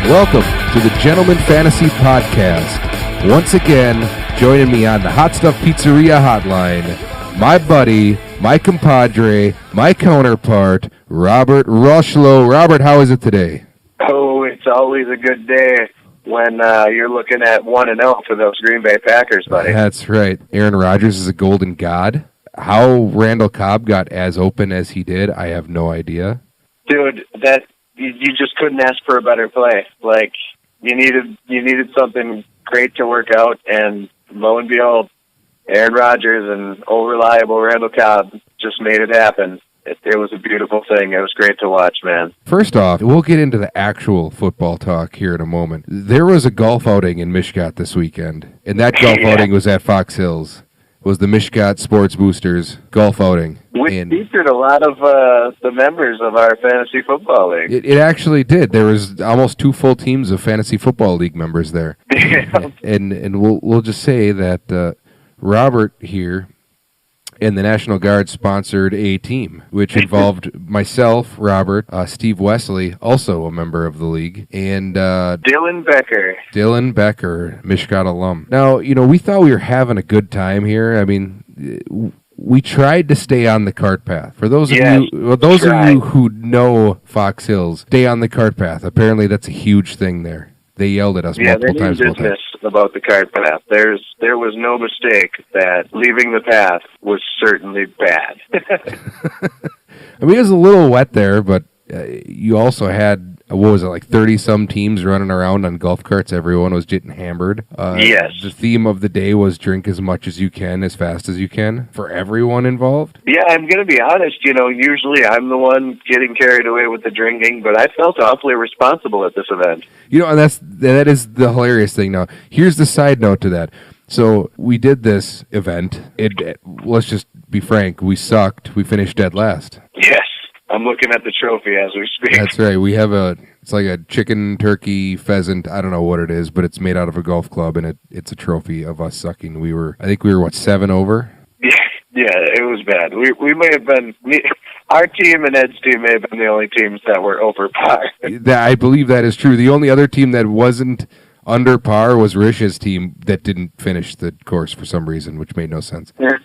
Welcome to the Gentleman Fantasy Podcast. Once again, joining me on the Hot Stuff Pizzeria hotline, my buddy, my compadre, my counterpart, Robert Rushlow. Robert, how is it today? Oh, it's always a good day when you're looking at 1-0 for those Green Bay Packers, buddy. That's right. Aaron Rodgers is a golden god. How Randall Cobb got as open as he did, I have no idea. Dude, you just couldn't ask for a better play. Like, you needed something great to work out, and lo and behold, Aaron Rodgers and old reliable Randall Cobb just made it happen. It was a beautiful thing. It was great to watch, man. First off, we'll get into the actual football talk here in a moment. There was a golf outing in Mishkat this weekend, and that golf outing was at Fox Hills. It was the Mishkat Sports Boosters golf outing. We featured a lot of the members of our fantasy football league. It actually did. There was almost 2 full teams of fantasy football league members there. Yeah. And we'll just say that Robert here and the National Guard sponsored a team, which involved myself, Robert, Steve Wesley, also a member of the league, and Dylan Becker, Mishkat alum. Now, we thought we were having a good time here. I mean, we tried to stay on the cart path. For those of you who know Fox Hills, stay on the cart path. Apparently, that's a huge thing there. They yelled at us multiple times. Yeah, they business about the cart path. There was no mistake that leaving the path was certainly bad. I mean, it was a little wet there, but you also had, 30-some teams running around on golf carts. Everyone was getting hammered. Yes. The theme of the day was drink as much as you can, as fast as you can, for everyone involved. Yeah, I'm going to be honest. Usually I'm the one getting carried away with the drinking, but I felt awfully responsible at this event. And that is the hilarious thing. Now, here's the side note to that. So we did this event. Let's just be frank. We sucked. We finished dead last. Yes. I'm looking at the trophy as we speak. That's right. We have it's like a chicken, turkey, pheasant. I don't know what it is, but it's made out of a golf club, and it's a trophy of us sucking. I think we were 7 over? Yeah, it was bad. We may have been, our team and Ed's team may have been the only teams that were over par. I believe that is true. The only other team that wasn't under par was Rish's team that didn't finish the course for some reason, which made no sense. Right.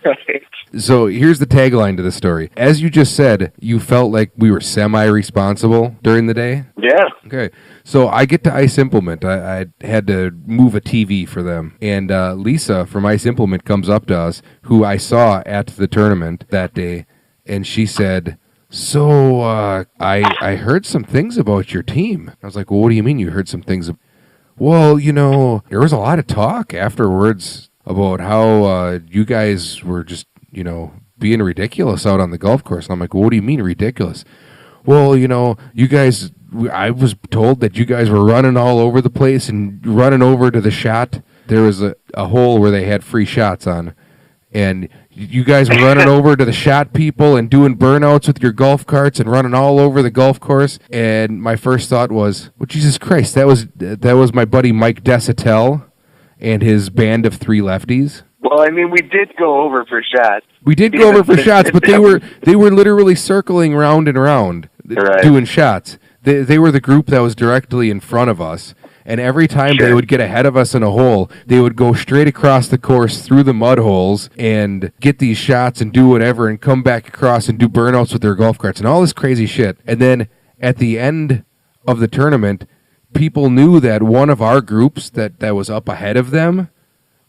So here's the tagline to the story. As you just said, you felt like we were semi-responsible during the day? Yeah. Okay. So I get to Ice Implement. I had to move a TV for them. And Lisa from Ice Implement comes up to us, who I saw at the tournament that day, and she said, so I heard some things about your team. I was like, well, what do you mean you heard some things? Well, there was a lot of talk afterwards about how you guys were just, being ridiculous out on the golf course. And I'm like, well, what do you mean ridiculous? Well, you guys, I was told that you guys were running all over the place and running over to the shot. There was a hole where they had free shots on. And you guys were running over to the shot people and doing burnouts with your golf carts and running all over the golf course. And my first thought was, well, Jesus Christ, that was my buddy Mike Desatel and his band of 3 lefties. Well, I mean, we did go over for shots. We did go over for shots, but they were literally circling round and round, right, doing shots. They were the group that was directly in front of us. And every time they would get ahead of us in a hole, they would go straight across the course through the mud holes and get these shots and do whatever and come back across and do burnouts with their golf carts and all this crazy shit. And then at the end of the tournament, people knew that one of our groups that was up ahead of them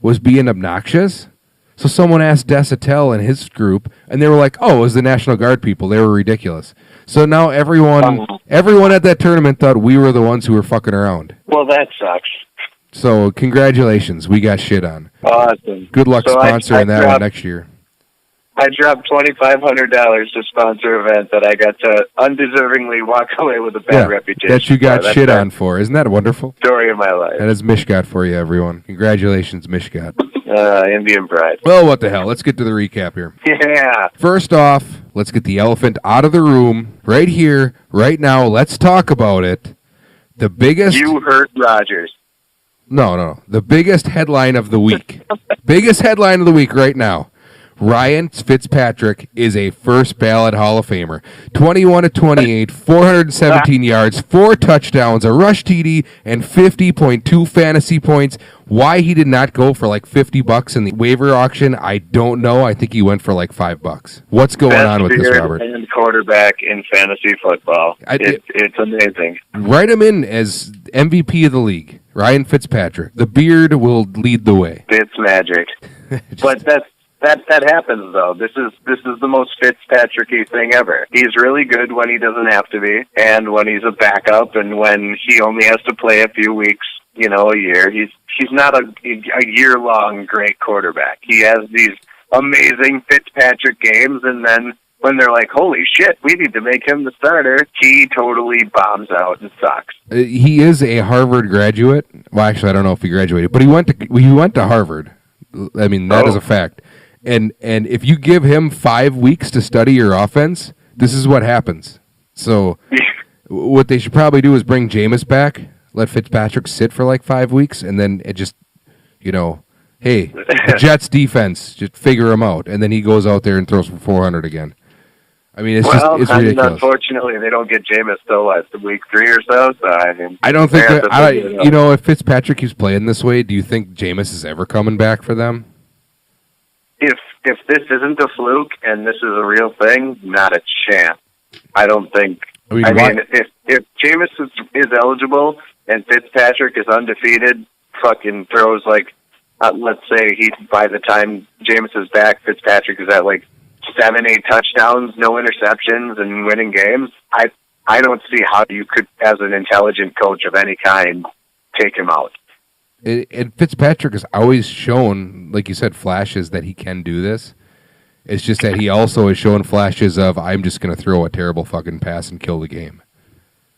was being obnoxious. So someone asked Desatel and his group, and they were like, oh, it was the National Guard people. They were ridiculous. So now everyone at that tournament thought we were the ones who were fucking around. Well, that sucks. So congratulations. We got shit on. Awesome. Good luck sponsoring that one next year. I dropped $2,500 to sponsor an event that I got to undeservingly walk away with a bad reputation. That you got shit on for. Isn't that wonderful? Story of my life. That is Mishkat for you, everyone. Congratulations, Mishkat. Indian pride. Well, what the hell? Let's get to the recap here. Yeah. First off, let's get the elephant out of the room. Right here, right now. Let's talk about it. The biggest... You hurt Rodgers. No. The biggest headline of the week. Biggest headline of the week right now. Ryan Fitzpatrick is a first ballot Hall of Famer. 21-28, 417 yards, 4 touchdowns, a rush TD, and 50.2 fantasy points. Why he did not go for like $50 in the waiver auction, I don't know. I think he went for like $5. What's going on with this, Robert? And quarterback in fantasy football. It's amazing. Write him in as MVP of the league. Ryan Fitzpatrick. The beard will lead the way. It's magic. But that happens though. This is the most Fitzpatrick-y thing ever. He's really good when he doesn't have to be, and when he's a backup, and when he only has to play a few weeks, a year. He's not a year-long great quarterback. He has these amazing Fitzpatrick games, and then when they're like, holy shit, we need to make him the starter, he totally bombs out and sucks. He is a Harvard graduate. Well, actually, I don't know if he graduated, but he went to Harvard. I mean, that is a fact. And if you give him 5 weeks to study your offense, this is what happens. So what they should probably do is bring Jameis back, let Fitzpatrick sit for like 5 weeks, and then it just, hey, the Jets defense, just figure him out. And then he goes out there and throws for 400 again. I mean, it's ridiculous. Unfortunately, they don't get Jameis till week 3 or so. I don't think if Fitzpatrick keeps playing this way, do you think Jameis is ever coming back for them? If this isn't a fluke and this is a real thing, not a chance. I don't think. I mean, if Jameis is eligible and Fitzpatrick is undefeated, fucking throws like, let's say by the time Jameis is back, Fitzpatrick is at like 7-8 touchdowns, no interceptions, and winning games. I don't see how you could, as an intelligent coach of any kind, take him out. And Fitzpatrick has always shown, like you said, flashes that he can do this. It's just that he also has shown flashes of, I'm just going to throw a terrible fucking pass and kill the game.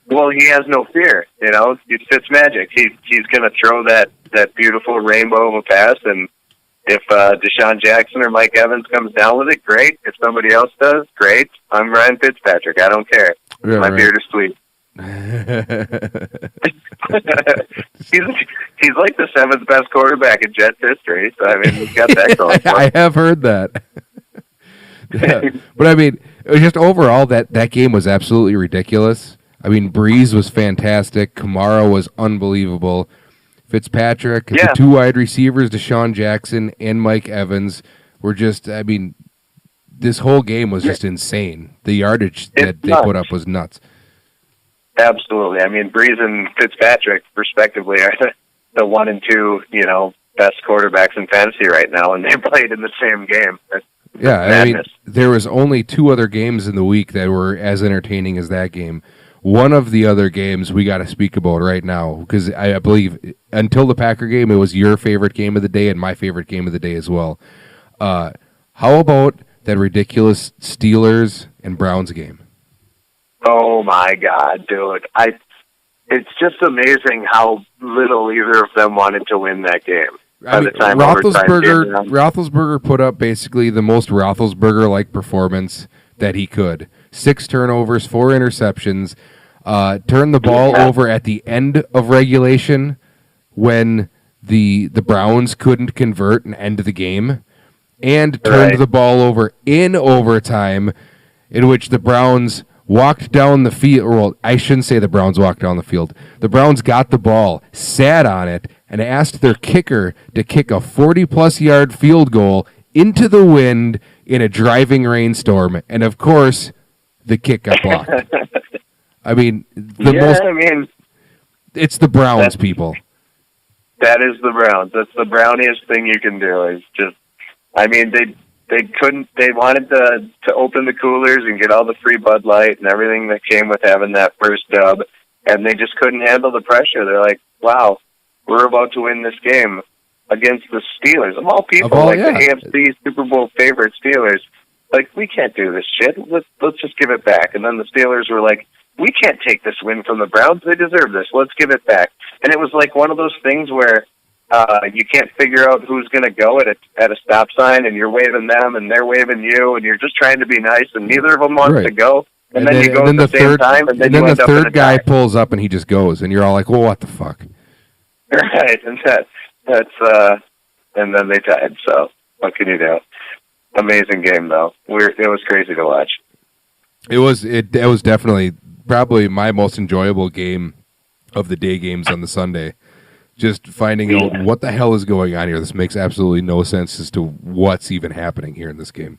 Well, he has no fear, It's Fitzmagic. He's going to throw that beautiful rainbow of a pass, and if Deshaun Jackson or Mike Evans comes down with it, great. If somebody else does, great. I'm Ryan Fitzpatrick. I don't care. Yeah, My beard is sweet. He's like the 7th best quarterback in Jets history. So I mean, he's got that going for him. I have heard that. Yeah. But I mean, just overall, that game was absolutely ridiculous. I mean, Breeze was fantastic. Kamara was unbelievable. Fitzpatrick, the 2 wide receivers, Deshaun Jackson and Mike Evans, were just, I mean, this whole game was just insane. The yardage that they put up was nuts. Absolutely. I mean, Breeze and Fitzpatrick, respectively, are the 1 and 2, best quarterbacks in fantasy right now, and they played in the same game. I mean, there was only 2 other games in the week that were as entertaining as that game. One of the other games we got to speak about right now, because I believe until the Packer game, it was your favorite game of the day and my favorite game of the day as well. How about that ridiculous Steelers and Browns game? Oh my God, dude! It's just amazing how little either of them wanted to win that game. Roethlisberger put up basically the most Roethlisberger-like performance that he could. 6 turnovers, 4 interceptions, turned the ball over at the end of regulation when the Browns couldn't convert and end the game, and turned the ball over in overtime, in which the Browns walked down the field. Well, I shouldn't say the Browns walked down the field. The Browns got the ball, sat on it, and asked their kicker to kick a 40-plus yard field goal into the wind in a driving rainstorm. And, of course, the kick got blocked. I mean, it's the Browns, people. That is the Browns. That's the browniest thing you can do. Is just, I mean, they couldn't. They wanted to open the coolers and get all the free Bud Light and everything that came with having that first dub, and they just couldn't handle the pressure. They're like, wow, we're about to win this game against the Steelers. Of all people, the AFC Super Bowl favorite Steelers. Like, we can't do this shit. Let's just give it back. And then the Steelers were like, we can't take this win from the Browns. They deserve this. Let's give it back. And it was like one of those things where you can't figure out who's going to go at a stop sign, and you're waving them, and they're waving you, and you're just trying to be nice, and neither of them wants to go. And then you go at the same time, and then the third guy pulls up, and he just goes, and you're all like, well, what the fuck? Right, and that's and then they tied, so what can you do? amazing game, though. It was crazy to watch. It was definitely probably my most enjoyable game of the day games on the Sunday. Just finding out what the hell is going on here. This makes absolutely no sense as to what's even happening here in this game.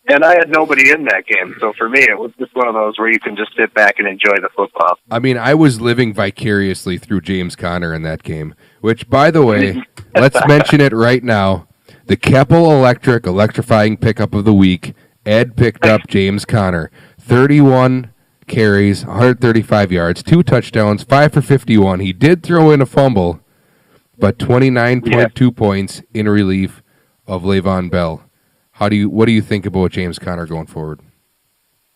And I had nobody in that game, so for me, it was just one of those where you can just sit back and enjoy the football. I mean, I was living vicariously through James Conner in that game, which, by the way, let's mention it right now. The Keppel electrifying pickup of the week. Ed picked up James Conner. 31 carries, 135 yards, 2 touchdowns, 5 for 51. He did throw in a fumble, but 29.2 points in relief of Le'Veon Bell. What do you think about James Conner going forward?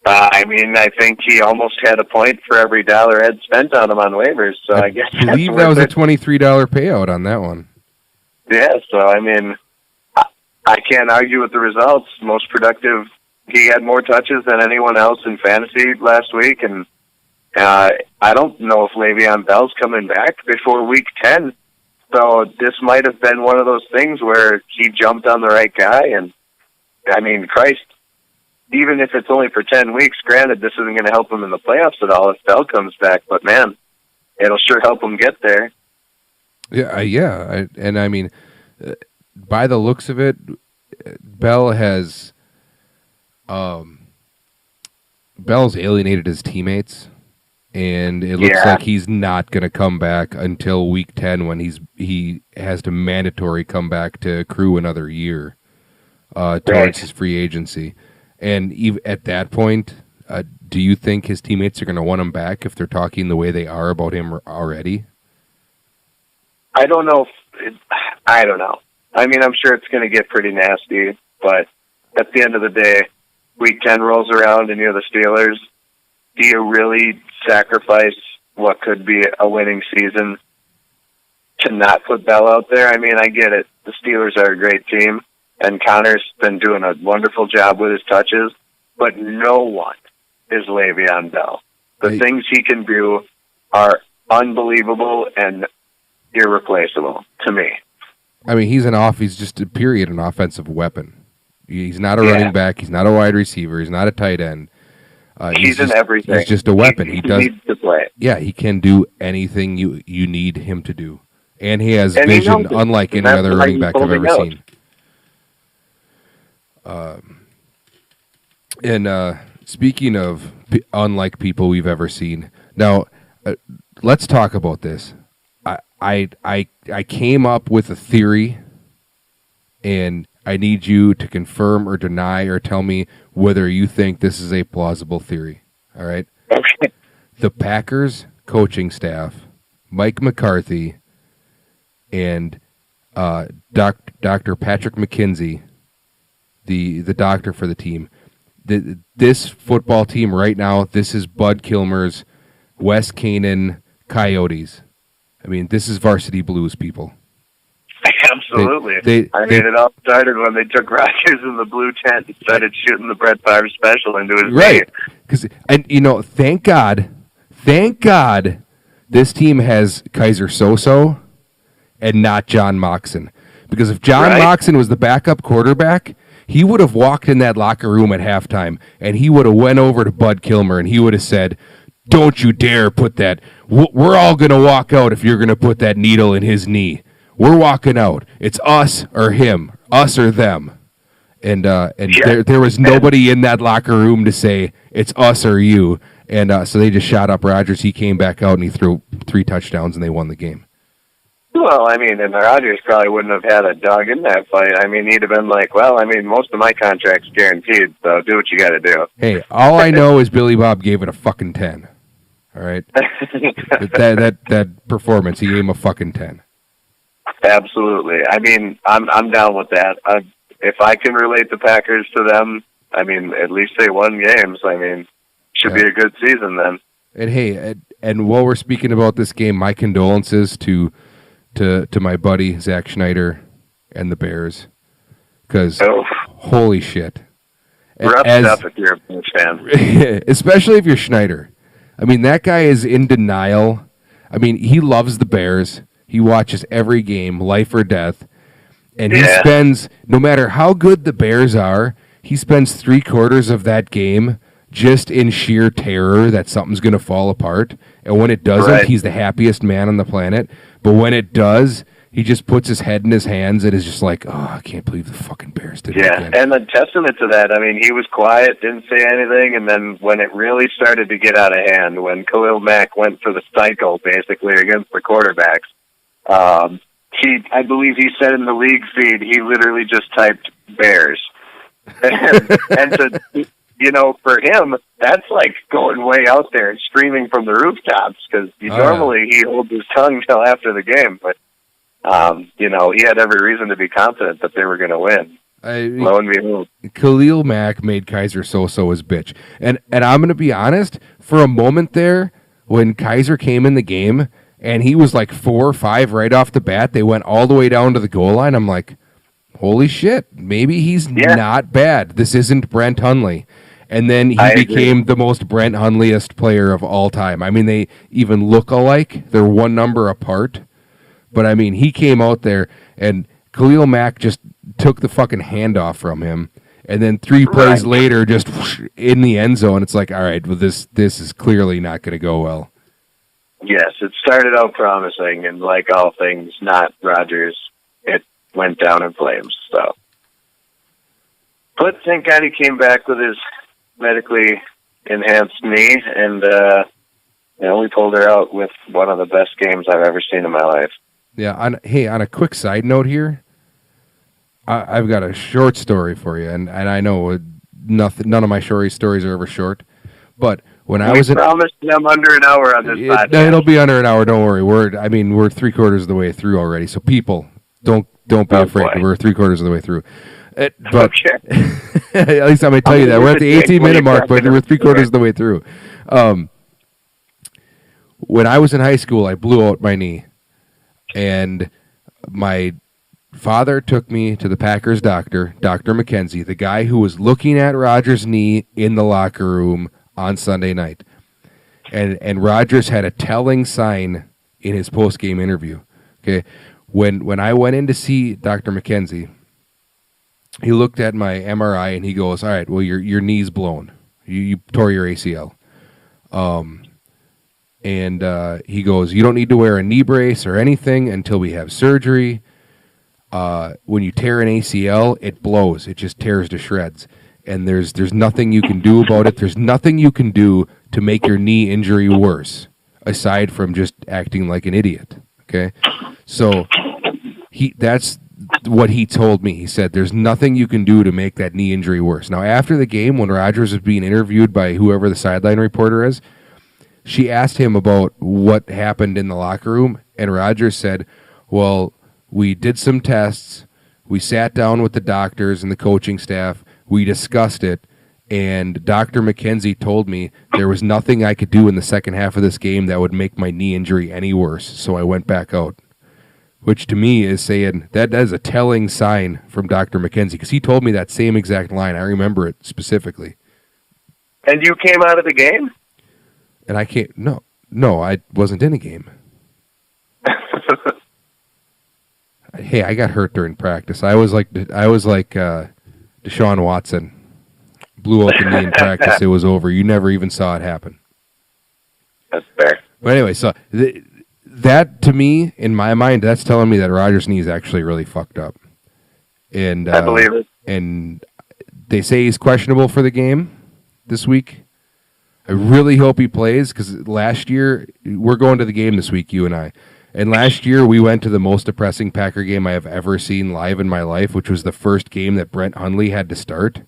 I mean, I think he almost had a point for every dollar Ed spent on him on waivers. So I guess I believe that was a $23 payout on that one. Yeah, so I mean, I can't argue with the results. Most productive. He had more touches than anyone else in fantasy last week, and I don't know if Le'Veon Bell's coming back before week 10. So this might have been one of those things where he jumped on the right guy, and I mean, Christ, even if it's only for 10 weeks, granted, this isn't going to help him in the playoffs at all if Bell comes back, but man, it'll sure help him get there. Yeah. I mean, by the looks of it, Bell's alienated his teammates, and it looks like he's not going to come back until week 10 when he has to mandatory come back to accrue another year towards his free agency. And even at that point, do you think his teammates are going to want him back if they're talking the way they are about him already? I don't know. I don't know. I mean, I'm sure it's going to get pretty nasty, but at the end of the day, week 10 rolls around and you're the Steelers. Do you really sacrifice what could be a winning season to not put Bell out there? I mean, I get it. The Steelers are a great team, and Connor's been doing a wonderful job with his touches, but no one is Le'Veon Bell. The things he can do are unbelievable and irreplaceable to me. I mean, he's just an offensive weapon. He's not a running back. He's not a wide receiver. He's not a tight end. He's in everything. He's just a weapon. He needs to play. Yeah, he can do anything you need him to do. And he has vision unlike any other running back I've ever seen. And speaking of unlike people we've ever seen, now let's talk about this. I came up with a theory, and I need you to confirm or deny or tell me whether you think this is a plausible theory. All right? Okay. The Packers coaching staff, Mike McCarthy, and Dr. Patrick McKenzie, the doctor for the team, this football team right now, this is Bud Kilmer's West Caynon Coyotes. I mean, this is varsity blues, people. Absolutely. It all started when they took Rodgers in the blue tent and started shooting the Brett Favre special into his right. Thank God, this team has Kaiser Soso and not John Moxon. Because if John Moxon was the backup quarterback, he would have walked in that locker room at halftime, and he would have went over to Bud Kilmer, and he would have said, "Don't you dare put that. We're all going to walk out if you're going to put that needle in his knee. We're walking out. It's us or him, us or them." And there was nobody in that locker room to say, it's us or you. And so they just shot up Rodgers. He came back out, and he threw 3 touchdowns, and they won the game. Well, I mean, and Rodgers probably wouldn't have had a dog in that fight. I mean, he'd have been like, well, I mean, most of my contract's guaranteed, so do what you got to do. Hey, all I know is Billy Bob gave it a fucking 10. All right? that performance, he gave him a fucking 10. Absolutely. I mean, I'm down with that. If I can relate the Packers to them, I mean, at least they won games. I mean, should be a good season then. And hey, and while we're speaking about this game, my condolences to my buddy Zach Schneider and the Bears, because holy shit, rough stuff if you're a Bears fan, especially if you're Schneider. I mean, that guy is in denial. I mean, he loves the Bears. He watches every game, life or death, And he spends, no matter how good the Bears are, he spends 3/4 of that game just in sheer terror that something's going to fall apart. And when it doesn't, he's the happiest man on the planet. But when it does, he just puts his head in his hands and is just like, oh, I can't believe the fucking Bears did it again. And the testament to that, I mean, he was quiet, didn't say anything, and then when it really started to get out of hand, when Khalil Mack went for the cycle, basically, against the quarterbacks, I believe he said in the league feed, he literally just typed Bears. and to, for him, that's like going way out there and screaming from the rooftops, because normally he holds his tongue till after the game, but he had every reason to be confident that they were going to win. Lo and behold. Khalil Mack made Kaiser so his bitch. And I'm going to be honest, for a moment there, when Kaiser came in the game, and he was like 4 or 5 right off the bat, they went all the way down to the goal line, I'm like, holy shit, maybe he's not bad. This isn't Brent Hundley. And then he became the most Brent Hundleyest player of all time. I mean, they even look alike. They're one number apart. But, I mean, he came out there, and Khalil Mack just took the fucking handoff from him. And then 3 plays later, just whoosh, in the end zone. It's like, all right, well, this is clearly not going to go well. Yes, it started out promising, and like all things not Rodgers, it went down in flames. So, but thank God he came back with his medically enhanced knee, and we pulled her out with one of the best games I've ever seen in my life. Yeah. On a quick side note here, I've got a short story for you, and I know none of my stories are ever short, but when I promised them under an hour on this podcast. It'll be under an hour. Don't worry. We're 3/4 of the way through already. So people, don't be afraid. Boy. We're 3/4 of the way through. But Okay. at least I'm going to tell you that we're at the 18-minute mark, but we're 3/4 of the way through. When I was in high school, I blew out my knee, and my father took me to the Packers doctor, Dr. McKenzie, the guy who was looking at Rodgers' knee in the locker room on Sunday night. And Rodgers had a telling sign in his post-game interview. Okay, when I went in to see Dr. McKenzie, he looked at my MRI and he goes, all right, well, your knee's blown. You tore your ACL. And he goes, you don't need to wear a knee brace or anything until we have surgery. When you tear an ACL, it blows. It just tears to shreds. And there's nothing you can do about it. There's nothing you can do to make your knee injury worse, aside from just acting like an idiot. Okay? So that's what he told me. He said, there's nothing you can do to make that knee injury worse. Now, after the game, when Rodgers was being interviewed by whoever the sideline reporter is, she asked him about what happened in the locker room, and Rodgers said, well, we did some tests, we sat down with the doctors and the coaching staff, we discussed it, and Dr. McKenzie told me there was nothing I could do in the second half of this game that would make my knee injury any worse, so I went back out. Which to me is saying that is a telling sign from Dr. McKenzie, because he told me that same exact line. I remember it specifically. And you came out of the game? And I can't. No, I wasn't in a game. Hey, I got hurt during practice. I was like Deshaun Watson, blew out the knee in practice. It was over. You never even saw it happen. That's fair. But anyway, so that to me, in my mind, that's telling me that Rodgers' knee is actually really fucked up. And I believe it. And they say he's questionable for the game this week. I really hope he plays, because last year, we're going to the game this week, you and I. And last year, we went to the most depressing Packer game I have ever seen live in my life, which was the first game that Brent Hundley had to start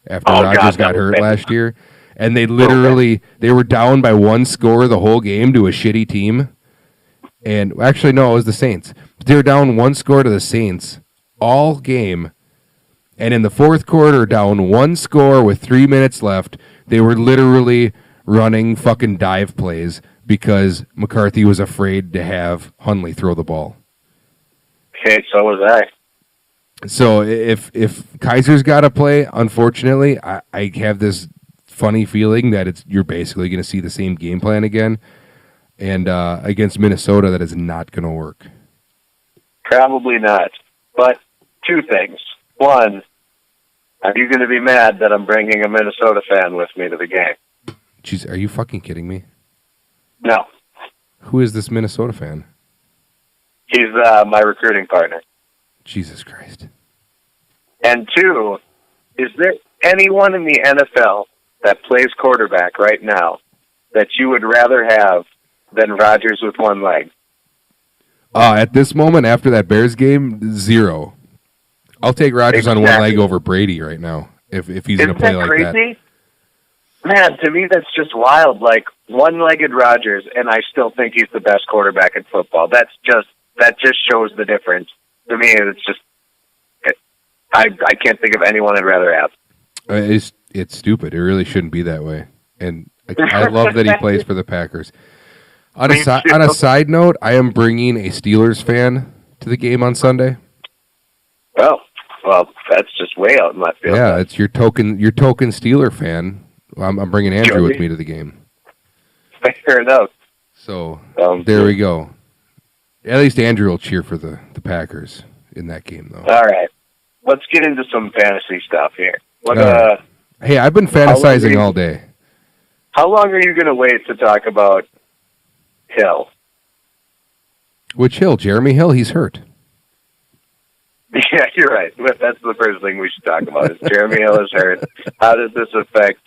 after Rodgers got hurt last year. And they were down by 1 score the whole game to a shitty team. And actually, no, it was the Saints. They were down 1 score to the Saints all game. And in the fourth quarter, down 1 score with 3 minutes left, they were literally running fucking dive plays because McCarthy was afraid to have Hundley throw the ball. Okay, so was I. So if Kaiser's got to play, unfortunately, I have this funny feeling that you're basically going to see the same game plan again. And against Minnesota, that is not going to work. Probably not. But two things. One, are you going to be mad that I'm bringing a Minnesota fan with me to the game? Jeez, are you fucking kidding me? No. Who is this Minnesota fan? He's my recruiting partner. Jesus Christ. And two, is there anyone in the NFL that plays quarterback right now that you would rather have than Rodgers with one leg? At this moment, after that Bears game, zero. I'll take Rodgers on one leg over Brady right now if he's going to play like that. Crazy? Man, to me that's just wild. Like one-legged Rodgers, and I still think he's the best quarterback in football. That just shows the difference. To me, it's just I can't think of anyone I'd rather have. It's stupid. It really shouldn't be that way. And I love that he plays for the Packers. On a side note, I am bringing a Steelers fan to the game on Sunday. Oh, well, that's just way out in left field. Yeah, it's your token Steeler fan. I'm bringing Andrew with me to the game. Fair enough. So there we go. At least Andrew will cheer for the Packers in that game, though. All right, let's get into some fantasy stuff here. Hey, I've been fantasizing all day. How long are you going to wait to talk about Hill? Which Hill? Jeremy Hill? He's hurt. Yeah, you're right. That's the first thing we should talk about. Is Jeremy Hill is hurt. How does this affect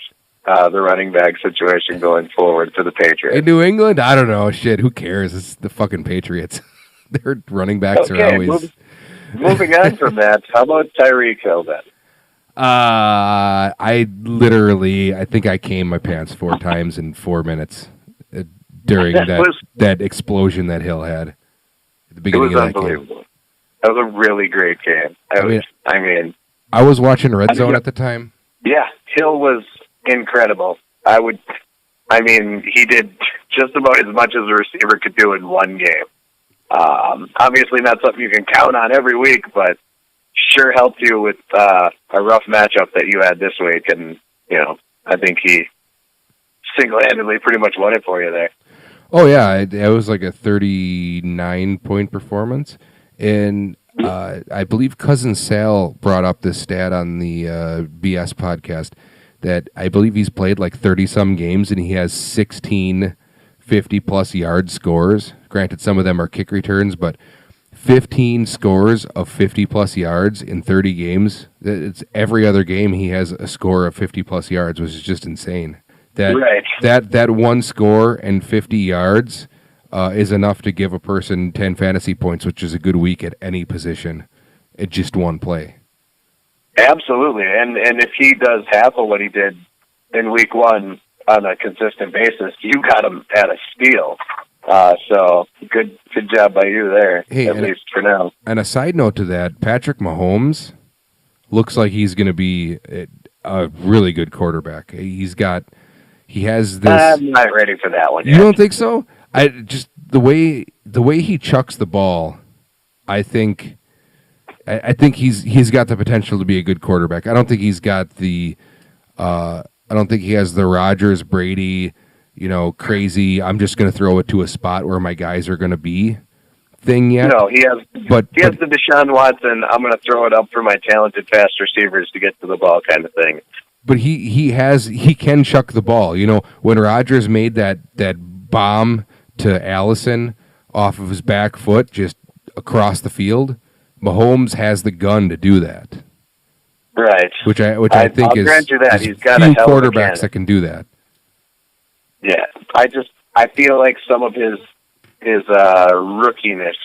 the running back situation going forward for the Patriots? In New England? I don't know. Shit, who cares? It's the fucking Patriots. Their running backs are always... Moving on from that, how about Tyreek Hill then? I think I came my pants 4 times in 4 minutes during that explosion that Hill had at the beginning of that game. It was unbelievable. That was a really great game. I was watching Red Zone at the time. Yeah, Hill was incredible. He did just about as much as a receiver could do in one game. Obviously not something you can count on every week, but sure helped you with a rough matchup that you had this week. And, I think he single-handedly pretty much won it for you there. Oh, yeah. It was like a 39-point performance. And I believe Cousin Sal brought up this stat on the BS podcast that I believe he's played like 30-some games, and he has 16 50-plus yard scores. Granted, some of them are kick returns, but 15 scores of 50-plus yards in 30 games. It's every other game he has a score of 50-plus yards, which is just insane. That one score and 50 yards is enough to give a person 10 fantasy points, which is a good week at any position at just one play. Absolutely, and if he does half of what he did in week 1 on a consistent basis, you got him at a steal. So good job by you there, at least for now. And a side note to that, Patrick Mahomes looks like he's going to be a really good quarterback. He has this. I'm not ready for that one yet. You don't think so? The way he chucks the ball, I think he's got the potential to be a good quarterback. I don't think he's got the. I don't think he has the Rodgers, Brady, crazy, I'm just going to throw it to a spot where my guys are going to be thing yet. No, he has the Deshaun Watson, I'm going to throw it up for my talented fast receivers to get to the ball kind of thing. But he can chuck the ball. When Rodgers made that bomb to Allison off of his back foot just across the field, Mahomes has the gun to do that. Right. Which I think I'll grant you that. He's got few a hell quarterbacks of a that can do that. Yeah. I feel like some of his rookiness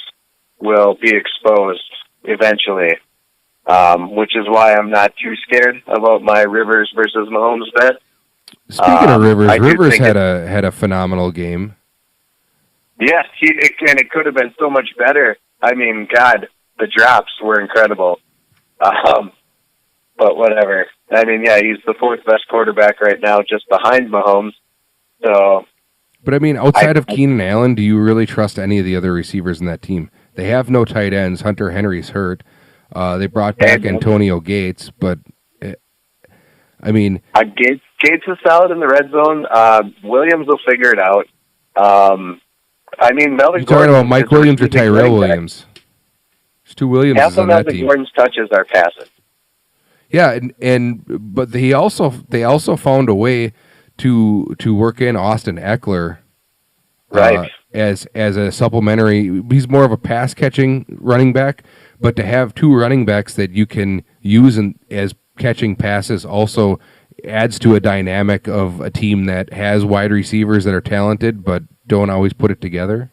will be exposed eventually, which is why I'm not too scared about my Rivers versus Mahomes bet. Speaking of Rivers, Rivers had a phenomenal game. Yeah, it could have been so much better. God, the drops were incredible. But whatever. He's the 4th best quarterback right now, just behind Mahomes. So, but outside of Keenan Allen, do you really trust any of the other receivers in that team? They have no tight ends. Hunter Henry's hurt. They brought back Antonio Gates, but Gates is solid in the red zone. Williams will figure it out. Melvin. You talking about Mike Williams or Tyrell Williams? Stu Williams Half is on of that Melvin team. Gordon's touches are passing. Yeah, but they also found a way to work in Austin Eckler, Right. as a supplementary. He's more of a pass catching running back, but to have two running backs that you can use as catching passes also adds to a dynamic of a team that has wide receivers that are talented but don't always put it together.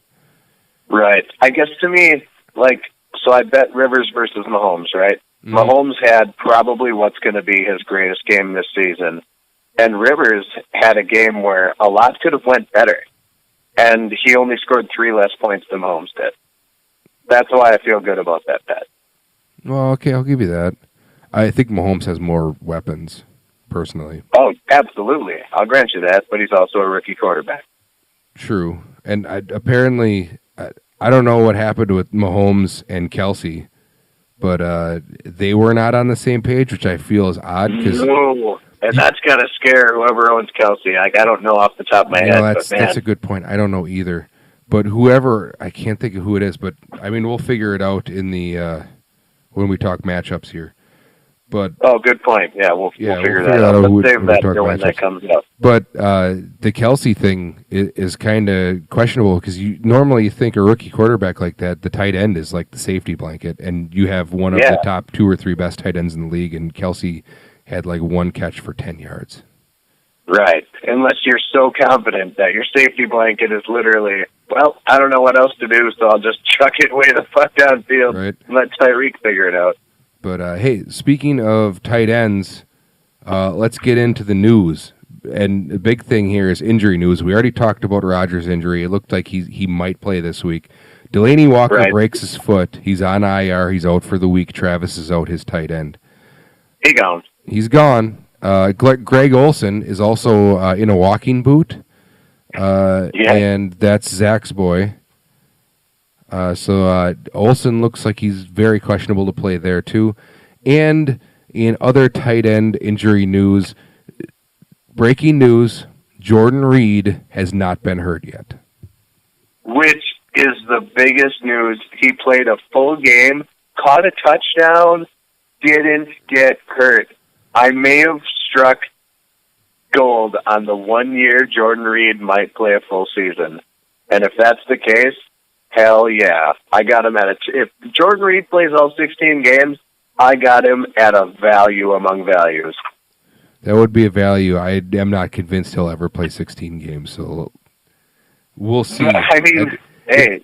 Right. I guess to me, so I bet Rivers versus Mahomes, right? Mm-hmm. Mahomes had probably what's going to be his greatest game this season. And Rivers had a game where a lot could have went better. And he only scored 3 less points than Mahomes did. That's why I feel good about that bet. Well, okay, I'll give you that. I think Mahomes has more weapons, personally. Oh, absolutely. I'll grant you that, but he's also a rookie quarterback. True. And apparently, I don't know what happened with Mahomes and Kelsey, but they were not on the same page, which I feel is odd. No, and that's got to scare whoever owns Kelsey. I don't know off the top of my head. That's a good point. I don't know either. But whoever, I can't think of who it is, but I mean, we'll figure it out in the when we talk matchups here. But good point. Yeah, we'll figure that out. Let's save that for when that comes up. But the Kelsey thing is kind of questionable because you normally think a rookie quarterback like that, the tight end is like the safety blanket, and you have one of the top 2 or 3 best tight ends in the league, and Kelsey had like 1 catch for 10 yards. Right. Unless you're so confident that your safety blanket is literally, well, I don't know what else to do, so I'll just chuck it way the fuck downfield and let Tyreek figure it out. But, hey, speaking of tight ends, let's get into the news. And the big thing here is injury news. We already talked about Rodgers' injury. It looked like he might play this week. Delaney Walker breaks his foot. He's on IR. He's out for the week. Travis is out, his tight end. He's gone. Greg Olsen is also in a walking boot. And that's Zach's boy. So Olsen looks like he's very questionable to play there too. And in other tight end injury news, breaking news, Jordan Reed has not been hurt yet. Which is the biggest news. He played a full game, caught a touchdown, didn't get hurt. I may have struck gold on the 1 year Jordan Reed might play a full season. And if that's the case, hell yeah. I got him if Jordan Reed plays all 16 games, I got him at a value among values. That would be a value. I am not convinced he'll ever play 16 games, so we'll see. I mean, hey,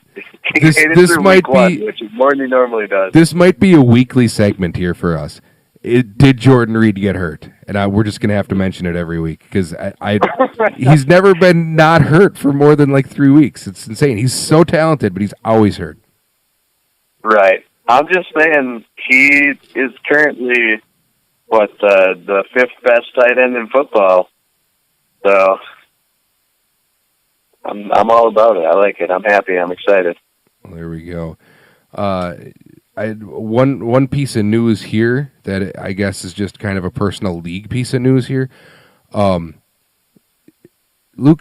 this might be, which is more than he normally does. This might be a weekly segment here for us. Did Jordan Reed get hurt? And we're just going to have to mention it every week because he's never been not hurt for more than like 3 weeks. It's insane. He's so talented, but he's always hurt. Right. I'm just saying he is currently, the 5th best tight end in football. So I'm all about it. I like it. I'm happy. I'm excited. Well, there we go. One piece of news here that I guess is just kind of a personal league piece of news here. Luke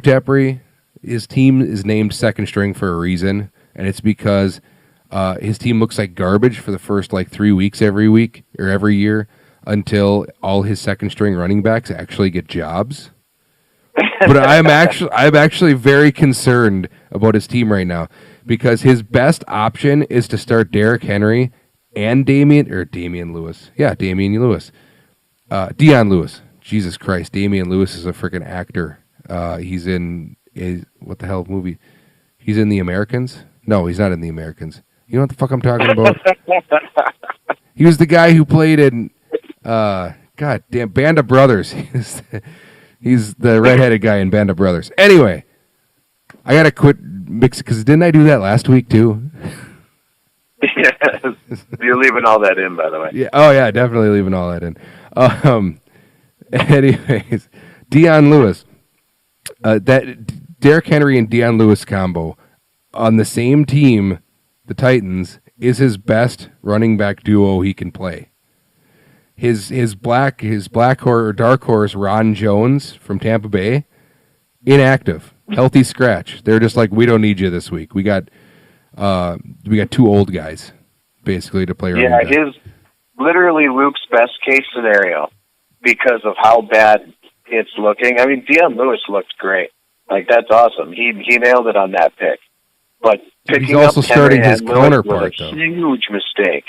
Depre, his team is named second string for a reason, and it's because his team looks like garbage for the first 3 weeks every week or every year until all his second string running backs actually get jobs. But I'm actually very concerned about his team right now because his best option is to start Derrick Henry and Damian Lewis. Yeah, Damian Lewis. Dion Lewis. Jesus Christ, Damian Lewis is a freaking actor. He's in what the hell movie? He's in The Americans? No, he's not in The Americans. You know what the fuck I'm talking about? He was the guy who played in goddamn Band of Brothers. He's the redheaded guy in Band of Brothers. Anyway, I gotta quit mixing because didn't I do that last week too? Yes. You're leaving all that in, by the way. Yeah. Oh yeah, definitely leaving all that in. Anyways, Dion Lewis, that Derrick Henry and Dion Lewis combo on the same team, the Titans, is his best running back duo he can play. His black horse or dark horse Ron Jones from Tampa Bay, inactive, healthy scratch. They're just like, we don't need you this week. We got 2 old guys. basically, to play. Yeah, his literally Luke's best case scenario because of how bad it's looking. I mean, Deion Lewis looked great. Like, that's awesome. He nailed it on that pick. But picking he's also up starting Henry his and Lewis counterpart, was a though. huge mistake.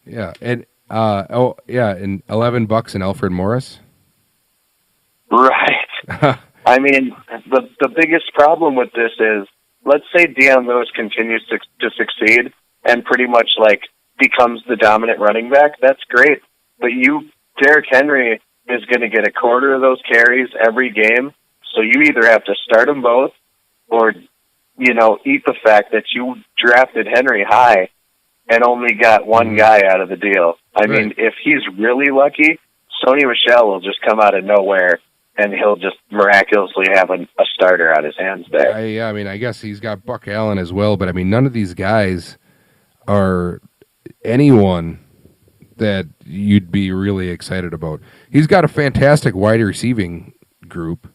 Yeah, and and $11 in Alfred Morris. Right. I mean, the biggest problem with this is, let's say Deion Lewis continues to succeed and pretty much like becomes the dominant running back. That's great, but Derrick Henry is going to get a quarter of those carries every game. So you either have to start them both, or eat the fact that you drafted Henry high and only got one guy out of the deal. I mean, if he's really lucky, Sony Michel will just come out of nowhere and he'll just miraculously have a starter on his hands there. Yeah, I mean, I guess he's got Buck Allen as well, but I mean, none of these guys are anyone that you'd be really excited about. He's got a fantastic wide receiving group.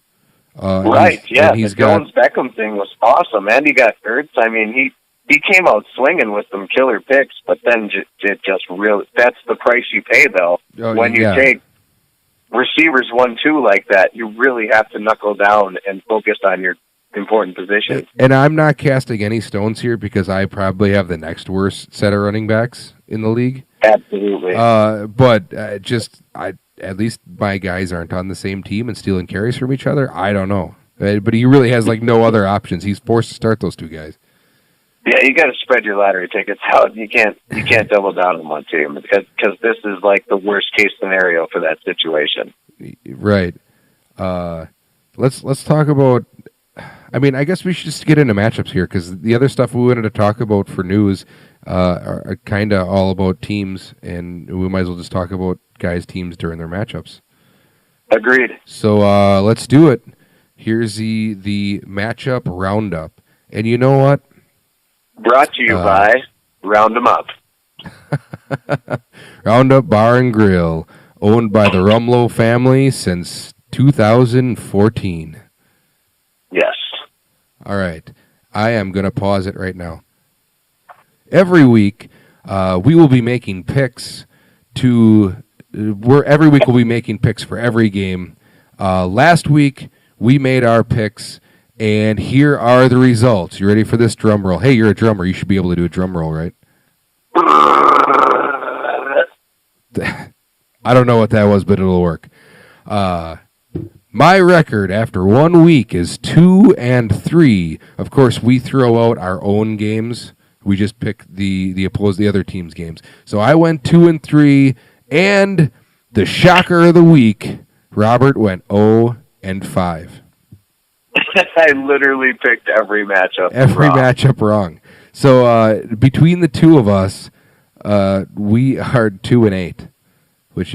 Right, the Jones Beckham thing was awesome, and he got hurt. I mean, he came out swinging with some killer picks, but then it just really, that's the price you pay, though. When you take receivers 1-2 like that, you really have to knuckle down and focus on your important positions. And I'm not casting any stones here because I probably have the next worst set of running backs in the league. Absolutely. But at least my guys aren't on the same team and stealing carries from each other. I don't know. But he really has like no other options. He's forced to start those two guys. Yeah, you got to spread your lottery tickets out. You can't double down on one team because this is like the worst case scenario for that situation. Right. Let's talk about. I mean, I guess we should just get into matchups here because the other stuff we wanted to talk about for news are kind of all about teams, and we might as well just talk about guys' teams during their matchups. Agreed. So let's do it. Here's the matchup roundup, and you know what? Brought to you by Round 'em Up. Roundup Bar and Grill, owned by the Rumlow family since 2014. Yes. All right. I am going to pause it right now. Every week, we will be making picks every week we'll be making picks for every game. Last week, we made our picks, and here are the results. You ready for this drum roll? Hey, you're a drummer. You should be able to do a drum roll, right? I don't know what that was, but it'll work. My record after 1 week is 2-3. Of course, we throw out our own games. We just pick the other team's games. So I went 2-3, and the shocker of the week, Robert went 0-5. I literally picked every matchup. Matchup wrong. So between the two of us, we are 2-8, which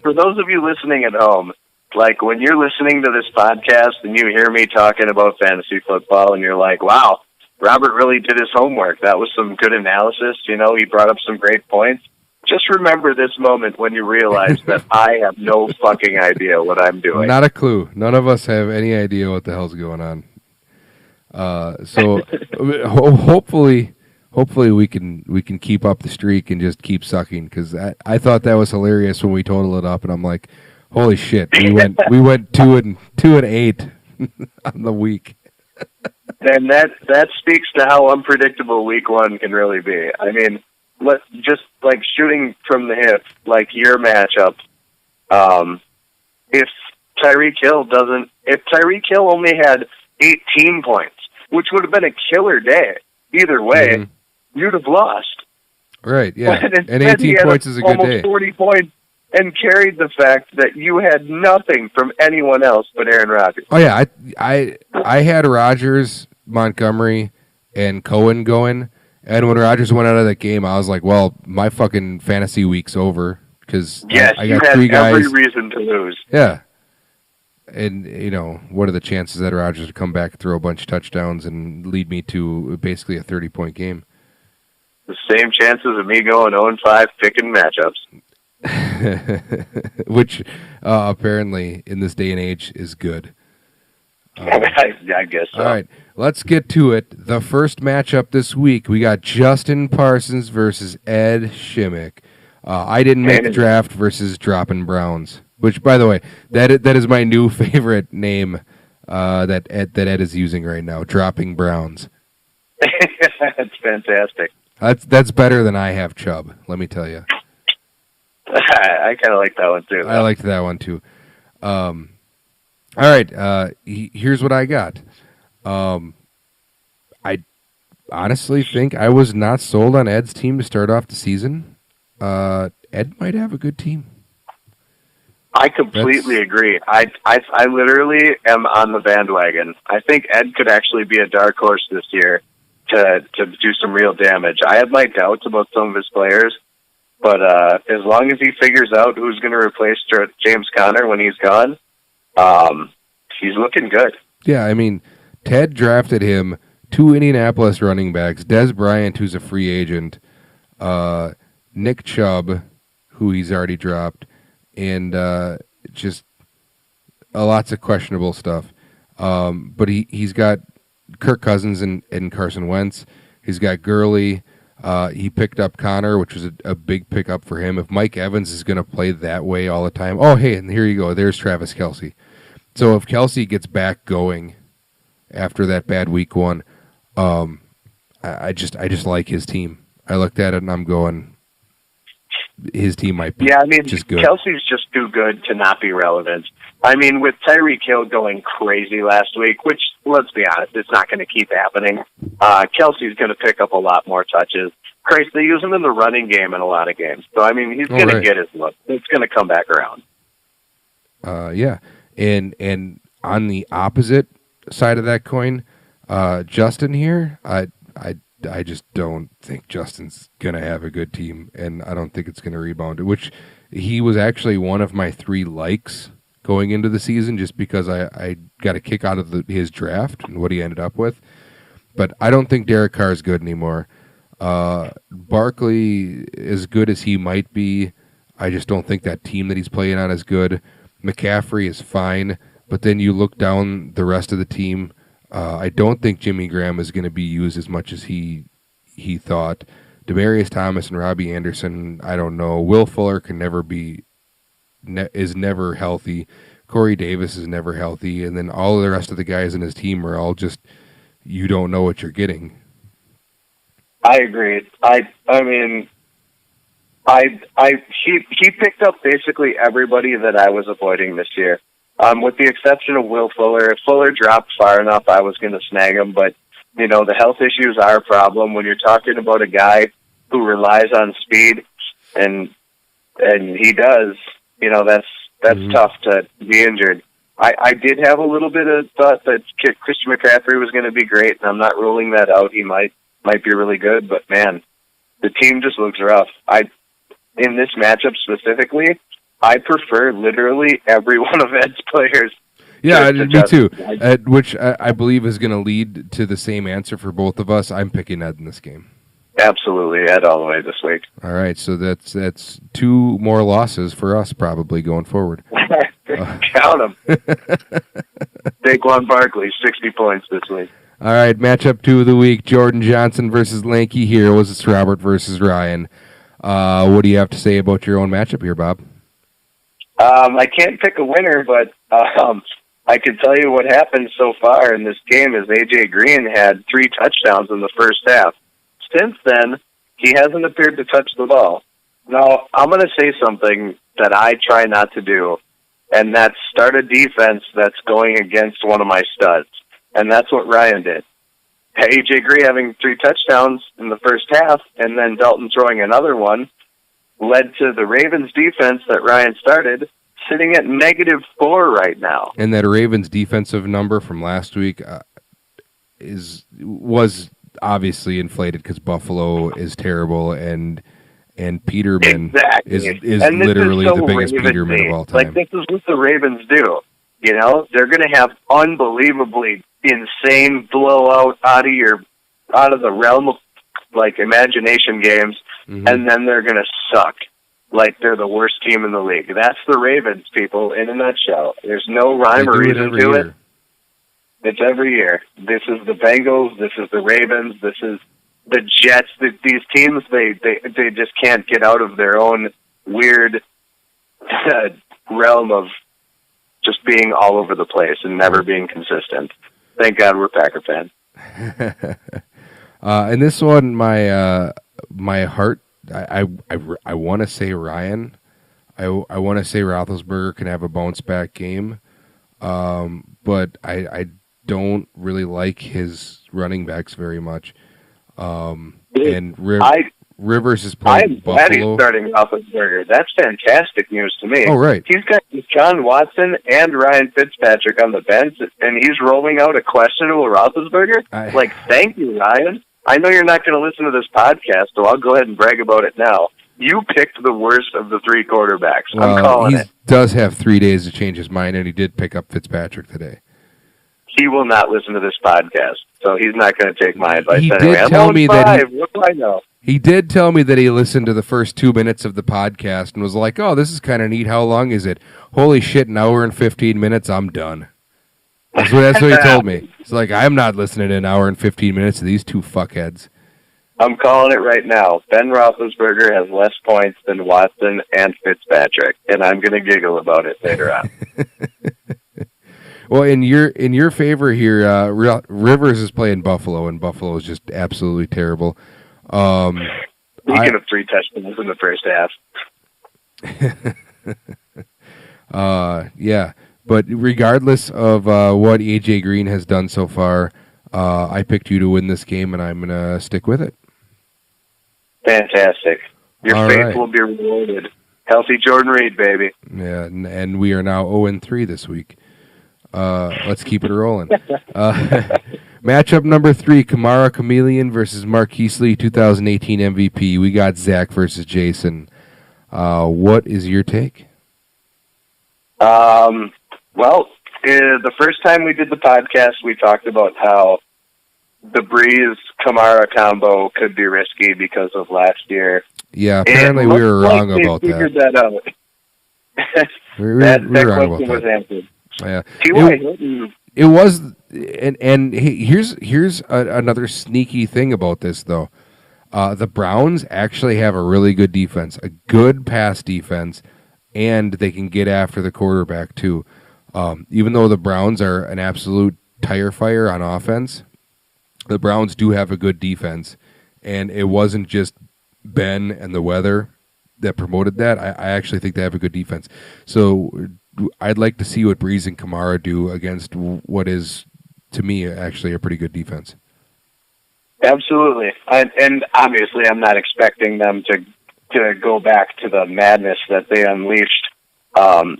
for those of you listening at home, like when you're listening to this podcast and you hear me talking about fantasy football and you're like, wow, Robert really did his homework. That was some good analysis. He brought up some great points. Just remember this moment when you realize that I have no fucking idea what I'm doing. Not a clue. None of us have any idea what the hell's going on. So hopefully we can keep up the streak and just keep sucking, because I thought that was hilarious when we totaled it up, and I'm like, holy shit, we went 2-8 on the week. And that speaks to how unpredictable week one can really be. I mean, let's just like shooting from the hip, like your matchup. If Tyreek Hill only had 18 points, which would have been a killer day, either way, you'd have lost. Right, yeah. And 18 points is a good day. Almost 40 points and carried the fact that you had nothing from anyone else but Aaron Rodgers. Oh, yeah. I had Rodgers, Montgomery, and Cohen going. And when Rodgers went out of that game, I was like, well, my fucking fantasy week's over. Because I got three guys. Every reason to lose. Yeah. And, what are the chances that Rodgers would come back, throw a bunch of touchdowns, and lead me to basically a 30-point game? The same chances of me going 0-5 picking matchups. Which apparently in this day and age is good. I guess so. All right, let's get to it. The first matchup this week, we got Justin Parsons versus Ed Shimmick. I didn't make the draft versus Dropping Browns, which, by the way, that is my new favorite name that Ed is using right now, Dropping Browns. That's fantastic. That's better than I have Chubb, let me tell you. I kind of like that one, too. I liked that one, too. All right, here's what I got. I honestly think I was not sold on Ed's team to start off the season. Ed might have a good team. I completely agree. I literally am on the bandwagon. I think Ed could actually be a dark horse this year to do some real damage. I have my doubts about some of his players, but as long as he figures out who's going to replace James Conner when he's gone, he's looking good. Yeah, I mean, Ted drafted him 2 Indianapolis running backs, Des Bryant, who's a free agent, Nick Chubb, who he's already dropped, and just lots of questionable stuff. But he's got Kirk Cousins and Carson Wentz. He's got Gurley. He picked up Connor, which was a big pickup for him. If Mike Evans is going to play that way all the time, oh, hey, and here you go. There's Travis Kelce. So if Kelce gets back going after that bad week 1, I just like his team. I looked at it and I'm going, his team might be just good. Kelsey's just too good to not be relevant. I mean, with Tyreek Hill going crazy last week, which, let's be honest, it's not going to keep happening, Kelsey's going to pick up a lot more touches. Christ, they use him in the running game in a lot of games. So, I mean, he's going to get his look. It's going to come back around. Yeah. And on the opposite side of that coin, Justin here, I just don't think Justin's going to have a good team, and I don't think it's going to rebound, which he was actually one of my 3 likes going into the season just because I got a kick out of his draft and what he ended up with. But I don't think Derek Carr is good anymore. Barkley, as good as he might be, I just don't think that team that he's playing on is good. McCaffrey is fine, but then you look down the rest of the team, I don't think Jimmy Graham is going to be used as much as he thought. Demaryius Thomas and Robbie Anderson, I don't know. Will Fuller can never be is never healthy. Corey Davis is never healthy, and then all of the rest of the guys in his team are all just, you don't know what you're getting. I agree. He picked up basically everybody that I was avoiding this year. With the exception of Will Fuller. If Fuller dropped far enough, I was going to snag him. But, you know, the health issues are a problem. When you're talking about a guy who relies on speed, and he does, you know, that's tough to be injured. I did have a little bit of thought that Christian McCaffrey was going to be great, and I'm not ruling that out. He might be really good. But, man, the team just looks rough. In this matchup specifically, I prefer literally every one of Ed's players. Yeah, me too. Which I believe is going to lead to the same answer for both of us. I'm picking Ed in this game. Absolutely, Ed all the way this week. All right, so that's 2 more losses for us probably going forward. Count them. Saquon Barkley, 60 points this week. All right, matchup 2 of the week: Jordan Johnson versus Lanky Heroes. It's Robert versus Ryan. What do you have to say about your own matchup here, Bob? I can't pick a winner, but I can tell you what happened so far in this game is A.J. Green had 3 touchdowns in the first half. Since then, he hasn't appeared to touch the ball. Now, I'm going to say something that I try not to do, and that's start a defense that's going against one of my studs. And that's what Ryan did. A.J. Green having 3 touchdowns in the first half, and then Dalton throwing another one, led to the Ravens defense that Ryan started sitting at -4 right now. And that Ravens defensive number from last week was obviously inflated because Buffalo is terrible, and Peterman is literally the biggest Peterman of all time. Like, this is what the Ravens do. You know, they're going to have unbelievably insane blowout out of the realm of like imagination games, and then they're going to suck like they're the worst team in the league. That's the Ravens, people, in a nutshell. There's no rhyme or reason to it. It's every year. This is the Bengals. This is the Ravens. This is the Jets. These teams, they just can't get out of their own weird realm of just being all over the place and never being consistent. Thank God we're Packer fans. And this one, my heart, I want to say Ryan. I want to say Roethlisberger can have a bounce back game, but I don't really like his running backs very much. And Rivers is playing I'm glad Buffalo. he's starting Roethlisberger. That's fantastic news to me. Oh, right. He's got John Watson and Ryan Fitzpatrick on the bench, and he's rolling out a questionable Roethlisberger? Thank you, Ryan. I know you're not going to listen to this podcast, so I'll go ahead and brag about it now. You picked the worst of the three quarterbacks. I'm calling it. He does have 3 days to change his mind, and he did pick up Fitzpatrick today. He will not listen to this podcast, so he's not going to take my advice He anyway. did tell me that what do I know? He did tell me that he listened to the first 2 minutes of the podcast and was like, oh, this is kind of neat. How long is it? Holy shit, an hour and 15 minutes, I'm done. That's what he told me. It's like, I'm not listening to an hour and 15 minutes to these two fuckheads. I'm calling it right now. Ben Roethlisberger has less points than Watson and Fitzpatrick, and I'm going to giggle about it later on. Well, in your favor here, Rivers is playing Buffalo, and Buffalo is just absolutely terrible. Speaking of 3 touchdowns in the first half. Yeah. But regardless of what AJ Green has done so far, I picked you to win this game, and I'm going to stick with it. Fantastic. Your faith will be rewarded. Healthy Jordan Reed, baby. Yeah, and we are now 0-3 this week. Let's keep it rolling. Matchup number 3, Kamara Chameleon versus Marquise Lee, 2018 MVP. We got Zach versus Jason. What is your take? Well, the first time we did the podcast, we talked about how the Breeze-Kamara combo could be risky because of last year. Yeah, apparently we were wrong about that. Figured that out. we were wrong about was that. answered. Yeah. Hilton. It was, and here's another sneaky thing about this, though. The Browns actually have a really good defense, a good pass defense, and they can get after the quarterback, too. Even though the Browns are an absolute tire fire on offense, the Browns do have a good defense, and it wasn't just Ben and the weather that promoted that. I actually think they have a good defense. So I'd like to see what Breeze and Kamara do against what is, to me, actually a pretty good defense. Absolutely. And obviously I'm not expecting them to go back to the madness that they unleashed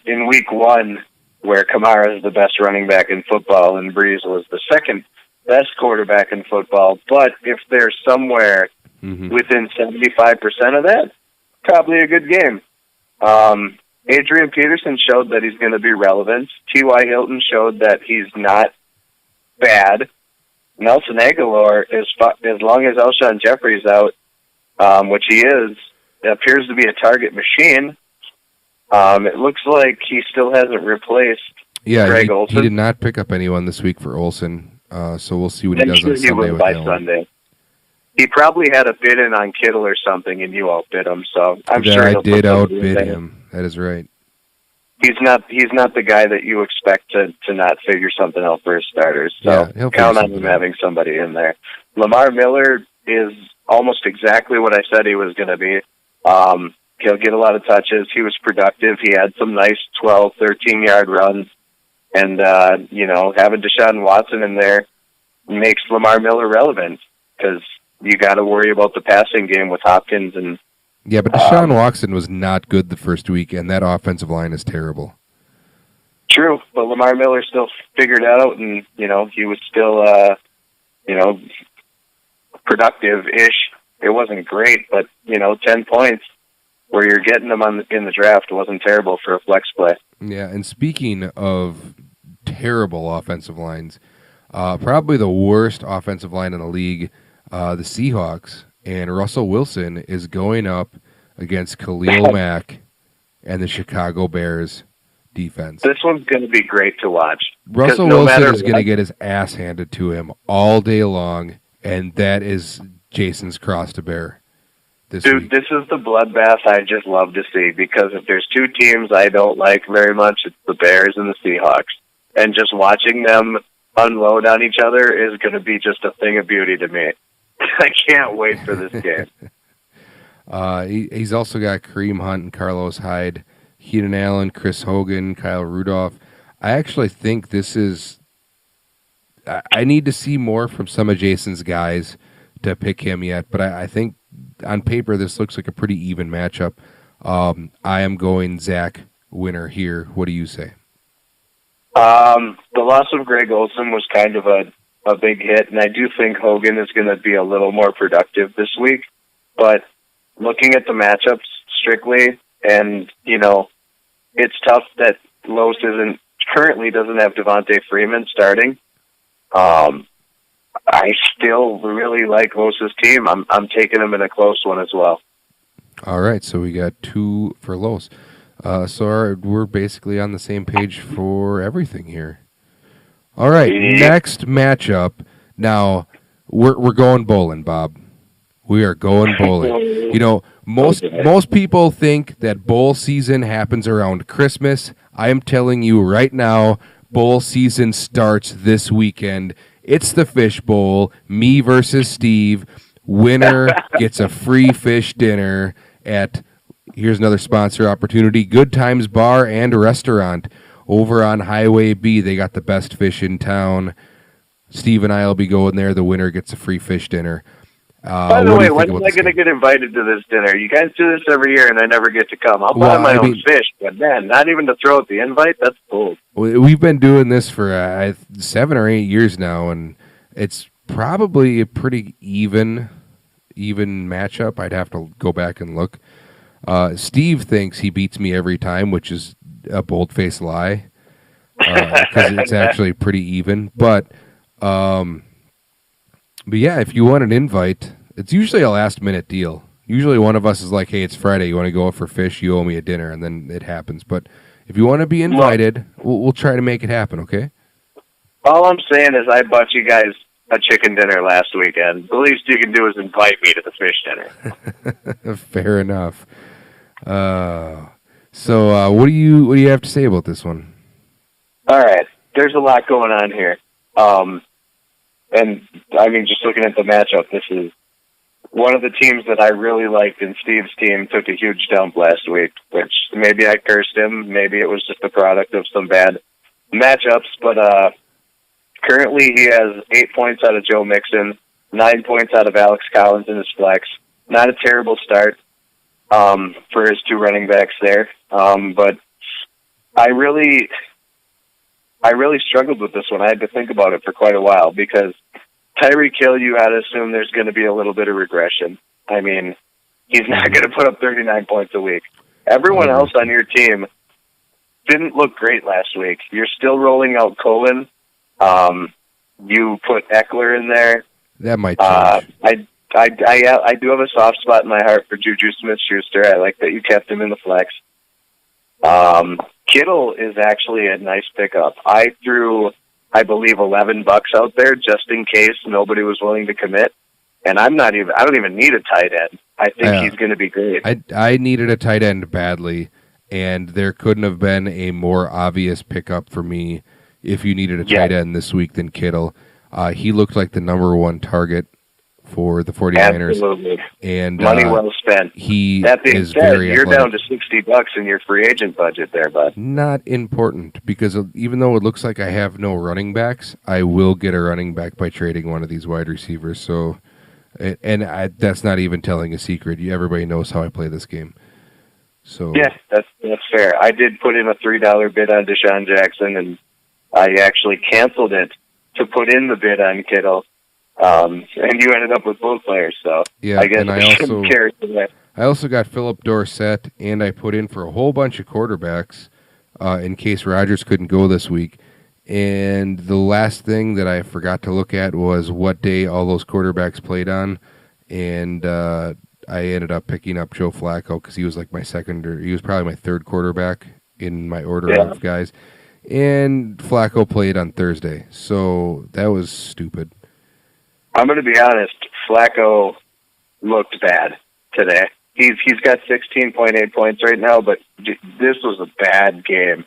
in week 1, where Kamara is the best running back in football and Breeze was the second best quarterback in football. But if they're somewhere within 75% of that, probably a good game. Adrian Peterson showed that he's going to be relevant. T.Y. Hilton showed that he's not bad. Nelson Aguilar, as long as Alshon Jeffrey's out, which he is, appears to be a target machine. It looks like he still hasn't replaced Greg Olsen. He did not pick up anyone this week for Olsen, so we'll see what he does on Sunday with Sunday. He probably had a bid in on Kittle or something, and you outbid him. So I'm sure I did outbid him. That is right. He's not the guy that you expect to not figure something out for his starters. So count on him having somebody in there. Lamar Miller is almost exactly what I said he was going to be. He'll get a lot of touches. He was productive. He had some nice 12, 13-yard runs. And, having Deshaun Watson in there makes Lamar Miller relevant because you got to worry about the passing game with Hopkins and. Yeah, but Deshaun Watson was not good the first week, and that offensive line is terrible. True, but Lamar Miller still figured it out, and he was still productive-ish. It wasn't great, but 10 points where you're getting them in the draft wasn't terrible for a flex play. Yeah, and speaking of terrible offensive lines, probably the worst offensive line in the league. The Seahawks and Russell Wilson is going up against Khalil Mack and the Chicago Bears defense. This one's going to be great to watch. Russell no Wilson matter is going to what- get his ass handed to him all day long, and that is Jason's cross to bear this Dude, week. this is the bloodbath I just love to see, because if there's two teams I don't like very much, it's the Bears and the Seahawks. And just watching them unload on each other is going to be just a thing of beauty to me. I can't wait for this game. He's also got Kareem Hunt and Carlos Hyde, Keenan Allen, Chris Hogan, Kyle Rudolph. I actually think this is... I need to see more from some of Jason's guys to pick him yet, but I think on paper this looks like a pretty even matchup. I am going Zach winner here. What do you say? The loss of Greg Olson was kind of a big hit, and I do think Hogan is going to be a little more productive this week. But looking at the matchups strictly, and, it's tough that Los currently doesn't have Devontae Freeman starting. I still really like Los's team. I'm taking them in a close one as well. All right, so we got 2 for Los. We're basically on the same page for everything here. All right, next matchup. Now, we're going bowling, Bob. We are going bowling. Most people think that bowl season happens around Christmas. I am telling you right now, bowl season starts this weekend. It's the Fish Bowl, me versus Steve. Winner gets a free fish dinner at, here's another sponsor opportunity, Good Times Bar and Restaurant over on Highway B. They got the best fish in town. Steve and I will be going there. The winner gets a free fish dinner. By the way, when am I going to get invited to this dinner? You guys do this every year, and I never get to come. I'll buy my own fish, but man, not even to throw out the invite? That's cool. We've been doing this for 7 or 8 years now, and it's probably a pretty even matchup. I'd have to go back and look. Steve thinks he beats me every time, which is a bold-faced lie, because it's actually pretty even. But yeah, if you want an invite, it's usually a last-minute deal. Usually one of us is like, hey, it's Friday, you want to go out for fish, you owe me a dinner, and then it happens. But if you want to be invited, we'll try to make it happen, okay? All I'm saying is I bought you guys a chicken dinner last weekend. The least you can do is invite me to the fish dinner. Fair enough. So what do you have to say about this one? All right. There's a lot going on here. And, I mean, just looking at the matchup, this is one of the teams that I really liked, and Steve's team took a huge dump last week, which maybe I cursed him. Maybe it was just a product of some bad matchups. But currently he has 8 points out of Joe Mixon, 9 points out of Alex Collins in his flex. Not a terrible start for his 2 running backs there. But I really struggled with this one. I had to think about it for quite a while, because Tyreek Hill, you had to assume there's going to be a little bit of regression. I mean, he's not going to put up 39 points a week. Everyone else on your team didn't look great last week. You're still rolling out Cohen. You put Eckler in there. That might change. I do have a soft spot in my heart for Juju Smith-Schuster. I like that you kept him in the flex. Kittle is actually a nice pickup. I threw, I believe, $11 out there just in case nobody was willing to commit. And I don't even need a tight end. I think he's going to be great. I needed a tight end badly, and there couldn't have been a more obvious pickup for me if you needed a tight end this week than Kittle. He looked like the number 1 target for the 49ers. Absolutely. And money well spent. That being said, very you're athletic. down to $60 in your free agent budget there, bud. Not important, because even though it looks like I have no running backs, I will get a running back by trading one of these wide receivers. So, that's not even telling a secret. Everybody knows how I play this game. So yeah, that's fair. I did put in a $3 bid on Deshaun Jackson, and I actually canceled it to put in the bid on Kittle. And you ended up with both players, so yeah, I guess I also got Philip Dorsett, and I put in for a whole bunch of quarterbacks in case Rodgers couldn't go this week. And the last thing that I forgot to look at was what day all those quarterbacks played on, and I ended up picking up Joe Flacco because he was like he was probably my 3rd quarterback in my order of guys. And Flacco played on Thursday, so that was stupid. I'm going to be honest. Flacco looked bad today. He's got 16.8 points right now, but this was a bad game.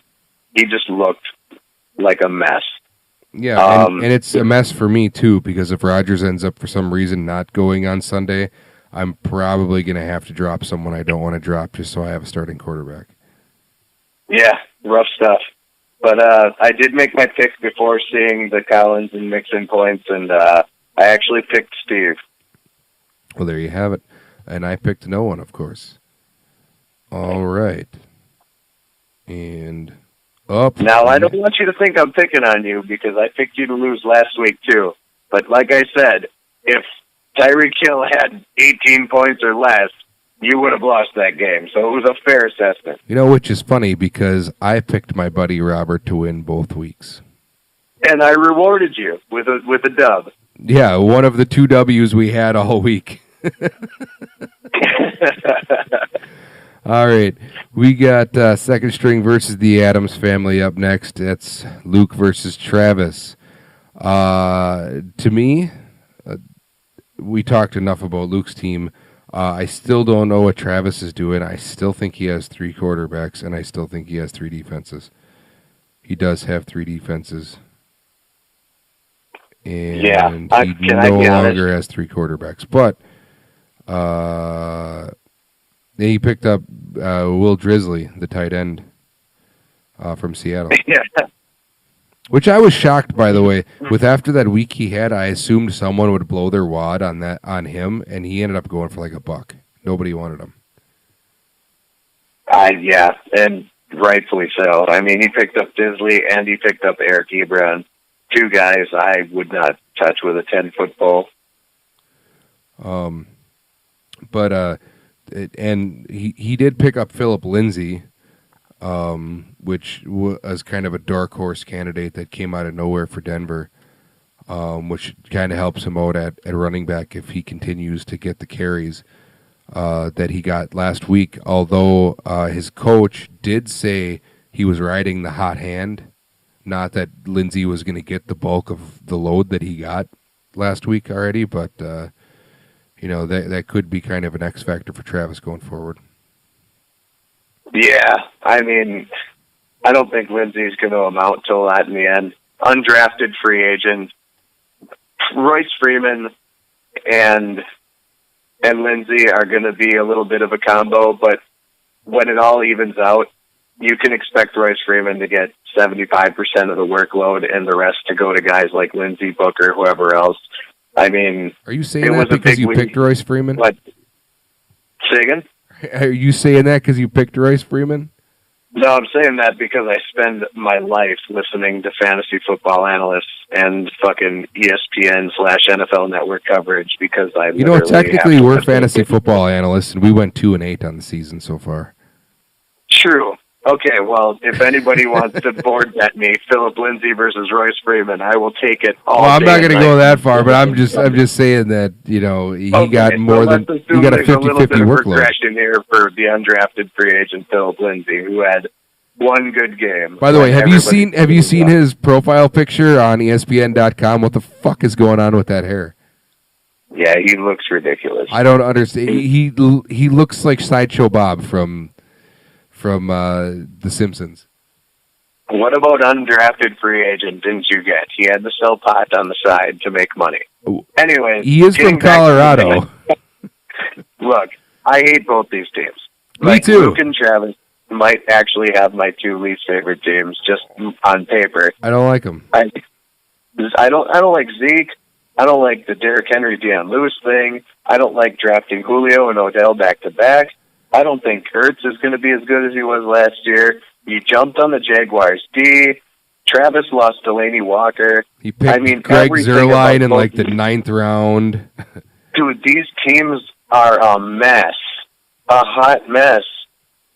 He just looked like a mess. Yeah, and it's a mess for me, too, because if Rodgers ends up for some reason not going on Sunday, I'm probably going to have to drop someone I don't want to drop just so I have a starting quarterback. Yeah, rough stuff. But I did make my pick before seeing the Collins and Mixon points, and I actually picked Steve. Well, there you have it. And I picked no one, of course. All right. And up. Now, I don't want you to think I'm picking on you because I picked you to lose last week, too. But like I said, if Tyreek Hill had 18 points or less, you would have lost that game. So it was a fair assessment. You know, which is funny because I picked my buddy Robert to win both weeks. And I rewarded you with a dub. Yeah, one of the 2 W's we had all week. All right. We got second string versus the Addams family up next. That's Luke versus Travis. To me, we talked enough about Luke's team. I still don't know what Travis is doing. I still think he has 3 quarterbacks, and I still think he has 3 defenses. He does have 3 defenses. And he no longer has 3 quarterbacks. But he picked up Will Drisley, the tight end from Seattle. Yeah. Which I was shocked, by the way. With after that week he had, I assumed someone would blow their wad on him, and he ended up going for like $1. Nobody wanted him. Yeah, and rightfully so. I mean, he picked up Disley and he picked up Eric Ebron. 2 guys I would not touch with a 10-foot pole. And he did pick up Philip Lindsay, which was kind of a dark horse candidate that came out of nowhere for Denver, which kind of helps him out at running back if he continues to get the carries that he got last week, although his coach did say he was riding the hot hand, not that Lindsay was going to get the bulk of the load that he got last week already, but that could be kind of an X factor for Travis going forward. Yeah, I mean, I don't think Lindsay's going to amount to a lot in the end. Undrafted free agent, Royce Freeman and Lindsay are going to be a little bit of a combo, but when it all evens out, you can expect Royce Freeman to get 75% of the workload and the rest to go to guys like Lindsay, Booker, whoever else. I mean, are you saying that because you picked Royce Freeman? What? Say again? Are you saying that because you picked Royce Freeman? No, I'm saying that because I spend my life listening to fantasy football analysts and fucking ESPN/NFL Network coverage because I. Technically we're fantasy football analysts, and we went 2-8 on the season so far. True. Okay, well, if anybody wants to board bet me, Philip Lindsay versus Royce Freeman, I will take it all. Well, I'm not going to go that far, but I'm just saying that he got more than he got a 50-50 workload. Regression here for the undrafted free agent Philip Lindsay, who had one good game. By the way, have you seen his profile picture on ESPN.com? What the fuck is going on with that hair? Yeah, he looks ridiculous. I don't understand. He looks like Sideshow Bob from The Simpsons. What about undrafted free agent didn't you get? He had to sell pot on the side to make money. Anyway. He is from Colorado. Look, I hate both these teams. Me too. Luke and Travis might actually have my 2 least favorite teams just on paper. I don't like them. I don't like Zeke. I don't like the Derrick Henry, Deion Lewis thing. I don't like drafting Julio and Odell back-to-back. I don't think Ertz is going to be as good as he was last year. He jumped on the Jaguars D. Travis lost Delaney Walker. He picked Greg Zuerlein in like the 9th round. Dude, these teams are a mess. A hot mess.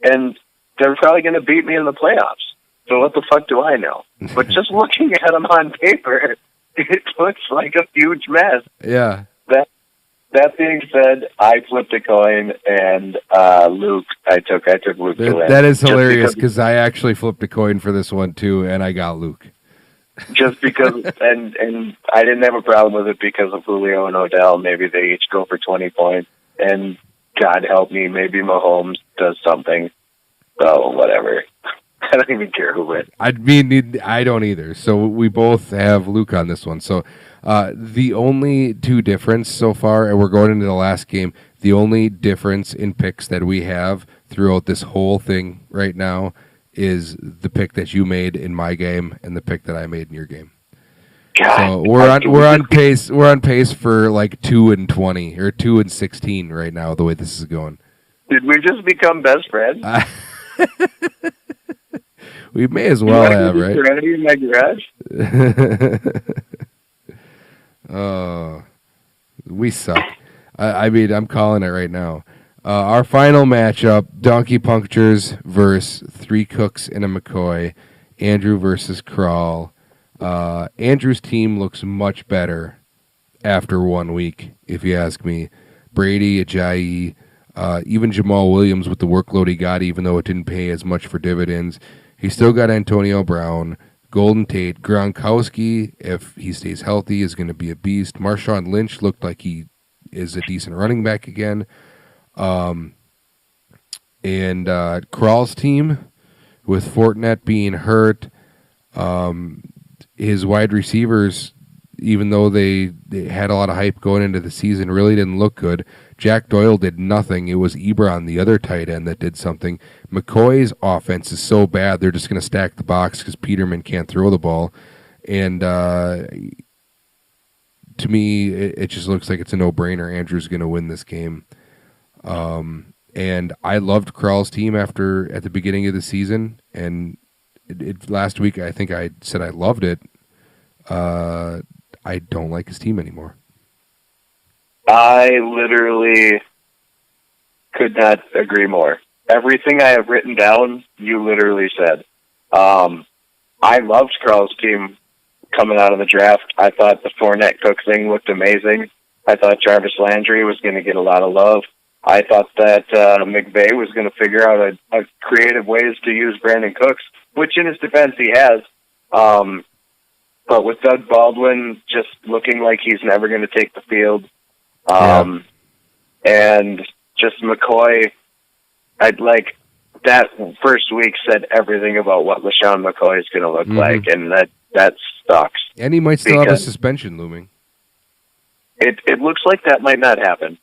And they're probably going to beat me in the playoffs. So what the fuck do I know? But just looking at them on paper, it looks like a huge mess. Yeah. That being said, I flipped a coin, and Luke, I took Luke to win. That is hilarious because I actually flipped a coin for this one too, and I got Luke. Just because, and I didn't have a problem with it because of Julio and Odell. Maybe they each go for 20 points, and God help me, maybe Mahomes does something. So whatever. I don't even care who wins. I mean, I don't either. So we both have Luke on this one. So the only two difference so far, and we're going into the last game, the only difference in picks that we have throughout this whole thing right now is the pick that you made in my game and the pick that I made in your game. God, so we're on pace. We're on pace for like 2-20 or 2-16 right now. The way this is going. Did we just become best friends? We may as well have, right? Serenity in my garage? Oh, we suck. I mean, I'm calling it right now. Our final matchup, Donkey Punctures versus Three Cooks and a McCoy. Andrew versus Kral. Andrew's team looks much better after 1 week, if you ask me. Brady, Ajayi, even Jamal Williams with the workload he got, even though it didn't pay as much for dividends. He still got Antonio Brown, Golden Tate, Gronkowski, if he stays healthy, is going to be a beast. Marshawn Lynch looked like he is a decent running back again. And Kral's team, with Fortinet being hurt, his wide receivers, even though they had a lot of hype going into the season, really didn't look good. Jack Doyle did nothing. It was Ebron, the other tight end, that did something. McCoy's offense is so bad, they're just going to stack the box because Peterman can't throw the ball. And to me, it just looks like it's a no-brainer. Andrew's going to win this game. And I loved Kral's team at the beginning of the season. And last week, I think I said I loved it. I don't like his team anymore. I literally could not agree more. Everything I have written down, you literally said. I loved Kral's team coming out of the draft. I thought the Fournette Cook thing looked amazing. I thought Jarvis Landry was going to get a lot of love. I thought that McVay was going to figure out a creative ways to use Brandon Cooks, which in his defense he has. But with Doug Baldwin just looking like he's never going to take the field, and just McCoy, I'd like that first week said everything about what LaShawn McCoy is going to look like, and that sucks. And he might still have a suspension looming. It looks like that might not happen.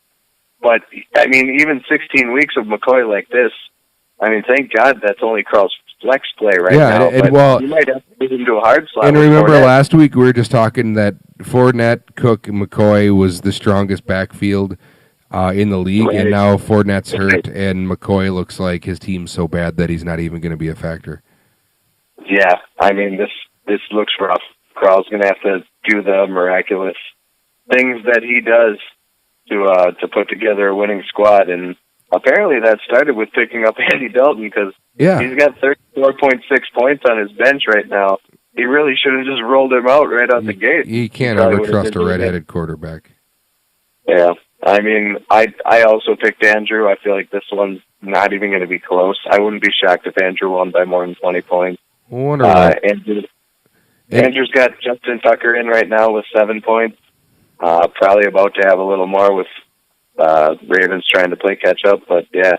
But, I mean, even 16 weeks of McCoy like this, I mean, thank God that's only Kral's flex play now. But you might have to put him to a hard slot. And remember last week we were just talking that Fournette, Cook, and McCoy was the strongest backfield in the league, and now Fournette's hurt, and McCoy looks like his team's so bad that he's not even going to be a factor. Yeah, I mean, this looks rough. Kral's going to have to do the miraculous things that he does to put together a winning squad, and apparently that started with picking up Andy Dalton because he's got 34.6 points on his bench right now. He really should have just rolled him out right out the gate. You can't ever trust a redheaded quarterback. Yeah, I mean, I also picked Andrew. I feel like this one's not even going to be close. I wouldn't be shocked if Andrew won by more than 20 points. Andrew's got Justin Tucker in right now with 7 points. Probably about to have a little more with Ravens trying to play catch up, but yeah,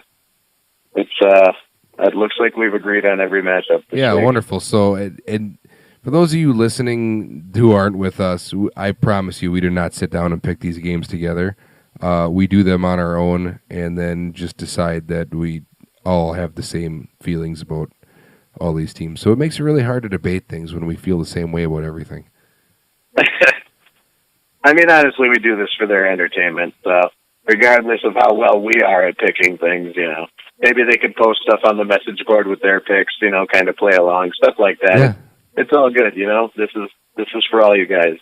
it looks like we've agreed on every matchup. Yeah, week. Wonderful. So, and for those of you listening who aren't with us, I promise you, we do not sit down and pick these games together. We do them on our own, and then just decide that we all have the same feelings about all these teams. So it makes it really hard to debate things when we feel the same way about everything. I mean, honestly, we do this for their entertainment. So regardless of how well we are at picking things, maybe they could post stuff on the message board with their picks, kind of play along, stuff like that. Yeah. It's all good, This is for all you guys.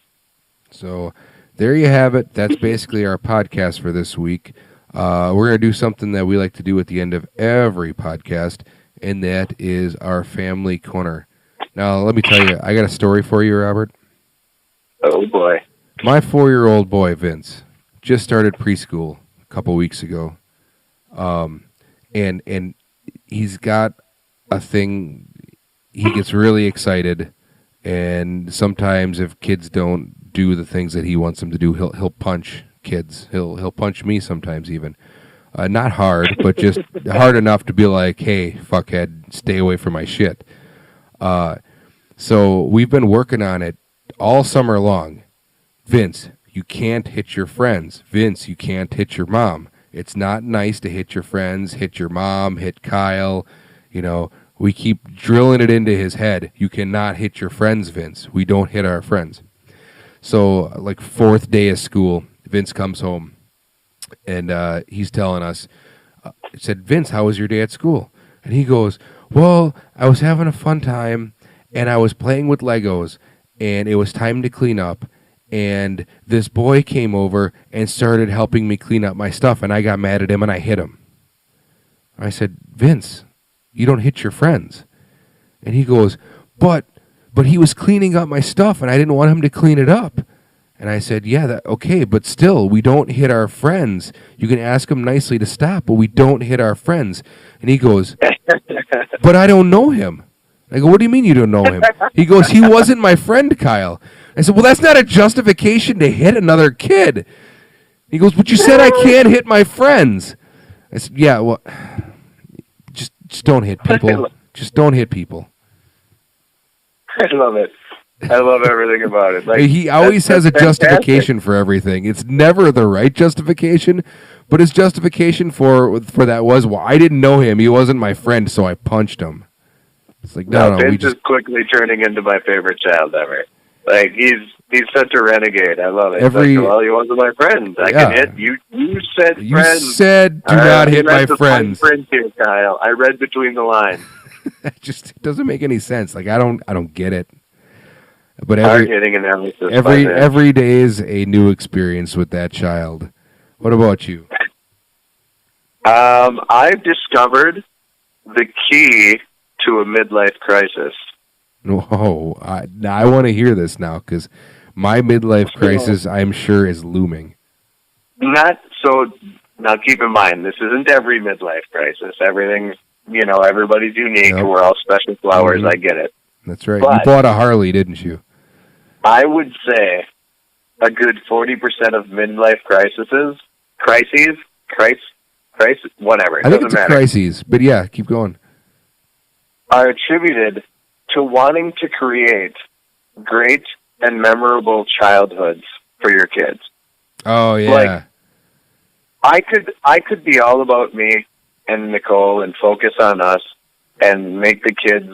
So there you have it. That's basically our podcast for this week. We're going to do something that we like to do at the end of every podcast, and that is our family corner. Now, let me tell you, I got a story for you, Robert. Oh, boy. My 4-year-old boy, Vince, just started preschool a couple weeks ago, and he's got a thing. He gets really excited, and sometimes if kids don't do the things that he wants them to do, he'll punch kids. He'll punch me sometimes even. Not hard, but just hard enough to be like, hey, fuckhead, stay away from my shit. So we've been working on it all summer long. Vince, you can't hit your friends. Vince, you can't hit your mom. It's not nice to hit your friends, hit your mom, hit Kyle. You know, we keep drilling it into his head. You cannot hit your friends, Vince. We don't hit our friends. So, like, 4th day of school, Vince comes home, and he's telling us, he said, Vince, how was your day at school? And he goes, well, I was having a fun time, and I was playing with Legos, and it was time to clean up, and this boy came over and started helping me clean up my stuff, and I got mad at him, and I hit him. I said, Vince, you don't hit your friends. And he goes, but he was cleaning up my stuff, and I didn't want him to clean it up. And I said, yeah, okay, but still, we don't hit our friends. You can ask him nicely to stop, but we don't hit our friends. And he goes, but I don't know him. I go, what do you mean you don't know him? He goes, he wasn't my friend, Kyle. I said, well, that's not a justification to hit another kid. He goes, but you said I can't hit my friends. I said, yeah, well, just don't hit people. Just don't hit people. I love it. I love everything about it. Like, he always has a justification for everything. It's never the right justification, but his justification for that was, well, I didn't know him. He wasn't my friend, so I punched him. It's like, no, Vince is quickly turning into my favorite child ever. Like, he's such a renegade. I love it. Well, he wasn't my friend. I can hit you. You said friends. You said do not hit my friends. Friend here, Kyle. I read between the lines. It doesn't make any sense. Like, I don't get it. But every day is a new experience with that child. What about you? I've discovered the key to a midlife crisis. Whoa, I want to hear this now, because my midlife crisis, I'm sure, is looming. Now keep in mind, this isn't every midlife crisis. Everything, everybody's unique. Yep. We're all special flowers. Mm-hmm. I get it. That's right. But you bought a Harley, didn't you? I would say a good 40% of midlife crises, whatever. I think it's a crises, but yeah, keep going. Are attributed to wanting to create great and memorable childhoods for your kids. Oh yeah. Like, I could be all about me and Nicole and focus on us and make the kids,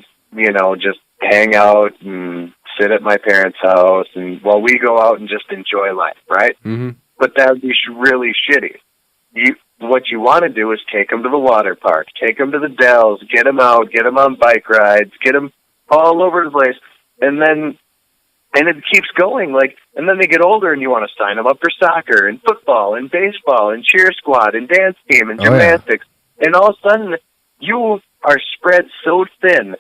just hang out and sit at my parents' house and while we go out and just enjoy life, right? Mm-hmm. But that would be really shitty. What you want to do is take them to the water park, take them to the Dells, get them out, get them on bike rides, get them all over the place, and it keeps going. And then they get older, and you want to sign them up for soccer and football and baseball and cheer squad and dance team and gymnastics. And all of a sudden, you are spread so thin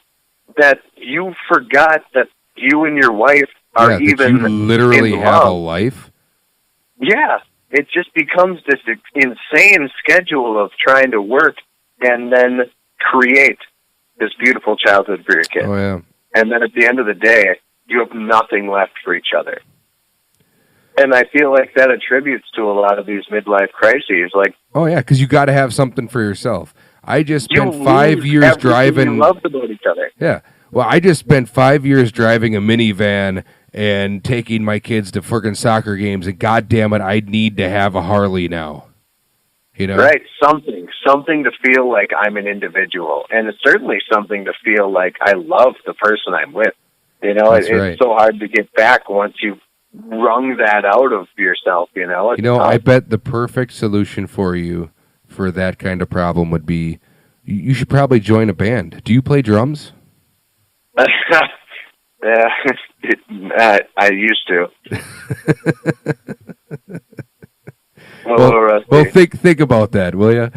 that you forgot that you and your wife are even you literally in have love. A life. Yeah, it just becomes this insane schedule of trying to work and then create this beautiful childhood for your kids. Oh, yeah. And then at the end of the day, you have nothing left for each other. And I feel like that attributes to a lot of these midlife crises. Oh, yeah, because you got to have something for yourself. I just spent 5 years driving. You loved about each other. Yeah. Well, I just spent 5 years driving a minivan and taking my kids to freaking soccer games, and goddamn it, I need to have a Harley now. Right, something to feel like I'm an individual, and it's certainly something to feel like I love the person I'm with. It's so hard to get back once you've wrung that out of yourself. I bet the perfect solution for you for that kind of problem would be you should probably join a band. Do you play drums? Yeah, I used to. Well, think about that, will you?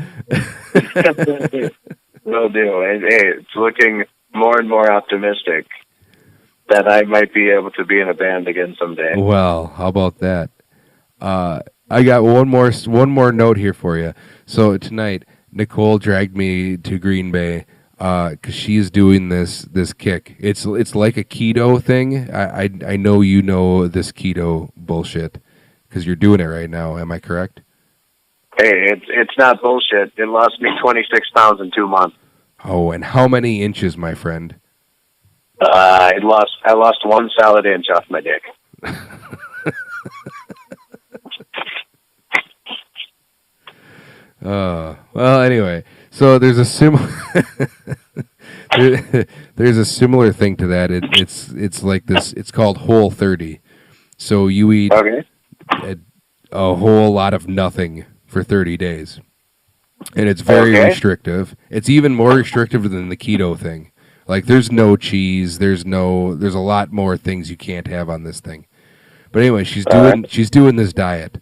Will do. And, hey, it's looking more and more optimistic that I might be able to be in a band again someday. Well, how about that? I got one more note here for you. So tonight, Nicole dragged me to Green Bay because she's doing this kick. It's like a keto thing. I know you know this keto bullshit because you're doing it right now. Am I correct? Hey, it's not bullshit. It lost me 26 pounds in 2 months. Oh, and how many inches, my friend? I lost 1 solid inch off my dick. Well, anyway, so there's a similar there's a similar thing to that. It's like this. It's called Whole30. So you eat a whole lot of nothing for 30 days, and it's very restrictive. It's even more restrictive than the keto thing. Like there's no cheese. There's a lot more things you can't have on this thing. But anyway, she's doing this diet.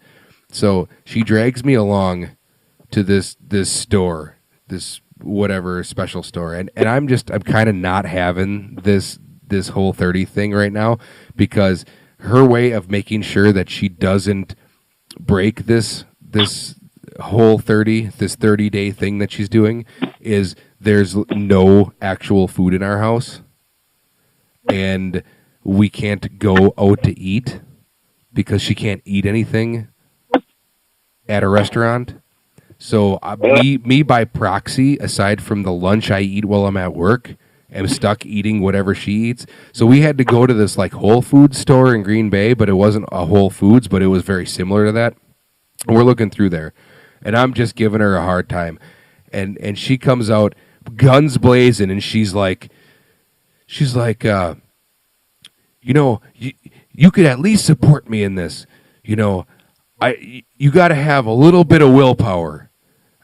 So she drags me along to this store, this whatever special store, and I'm kind of not having this Whole30 thing right now because her way of making sure that she doesn't break this Whole30, this 30-day thing that she's doing, is there's no actual food in our house, and we can't go out to eat because she can't eat anything at a restaurant. So me by proxy, aside from the lunch I eat while I'm at work, am stuck eating whatever she eats. So we had to go to this like Whole Foods store in Green Bay, but it wasn't a Whole Foods, but it was very similar to that. And we're looking through there, and I'm just giving her a hard time, and she comes out guns blazing, and she's like, you know, you could at least support me in this, you know. You got to have a little bit of willpower.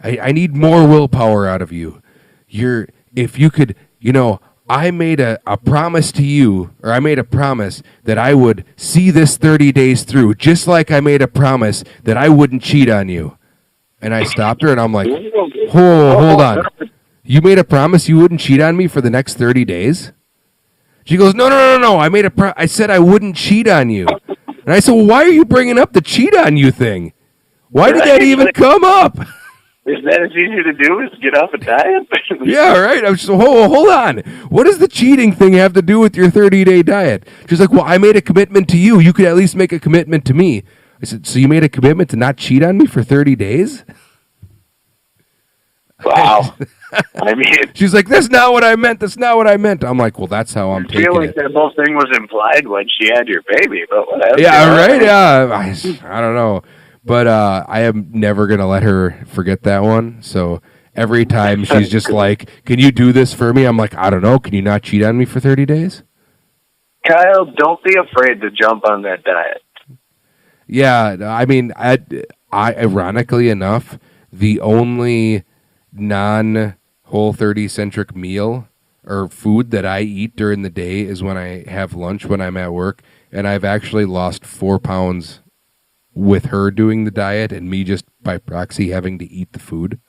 I need more willpower out of you. If you could, you know, I made a promise to you, or I made a promise that I would see this 30 days through, just like I made a promise that I wouldn't cheat on you. And I stopped her, and I'm like, hold on. You made a promise you wouldn't cheat on me for the next 30 days? She goes, no. I said I wouldn't cheat on you. And I said, well, why are you bringing up the cheat on you thing? Why did that even come up? Is that as easy to do as get off a diet? Yeah, right. I'm just, hold on. What does the cheating thing have to do with your 30-day diet? She's like, well, I made a commitment to you. You could at least make a commitment to me. I said, so you made a commitment to not cheat on me for 30 days? Wow. I mean, she's like, that's not what I meant. I'm like, well, that's how I'm taking it. I feel like that whole thing was implied when she had your baby, but whatever. Yeah, right? Yeah. I don't know. But I am never going to let her forget that one. So every time she's just like, can you do this for me? I'm like, I don't know. Can you not cheat on me for 30 days? Kyle, don't be afraid to jump on that diet. Yeah, I mean, I ironically enough, the only non-Whole30 centric meal or food that I eat during the day is when I have lunch when I'm at work, and I've actually lost 4 pounds with her doing the diet and me just by proxy having to eat the food.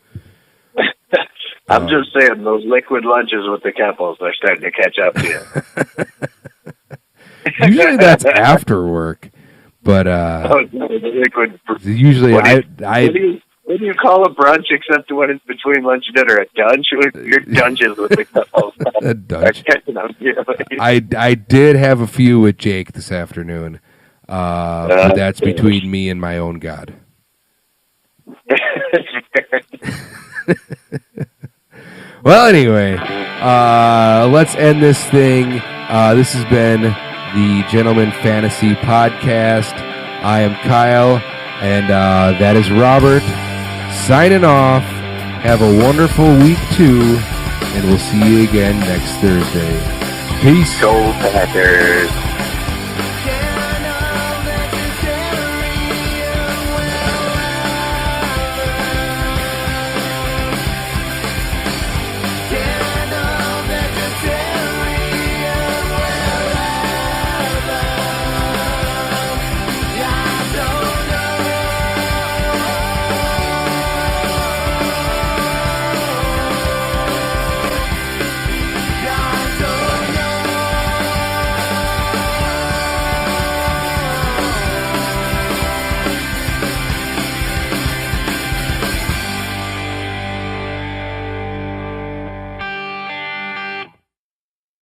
I'm just saying, those liquid lunches with the couples are starting to catch up to you. Usually that's after work, but liquid. Usually what do you call a brunch except when it's between lunch and dinner? A dunch? Your dungeons with the couples. A dunch. I did have a few with Jake this afternoon. But that's between me and my own God. Well, anyway, let's end this thing. This has been the Gentleman Fantasy Podcast. I am Kyle, and that is Robert, signing off. Have a wonderful week 2, and we'll see you again next Thursday. Peace. Go Packers.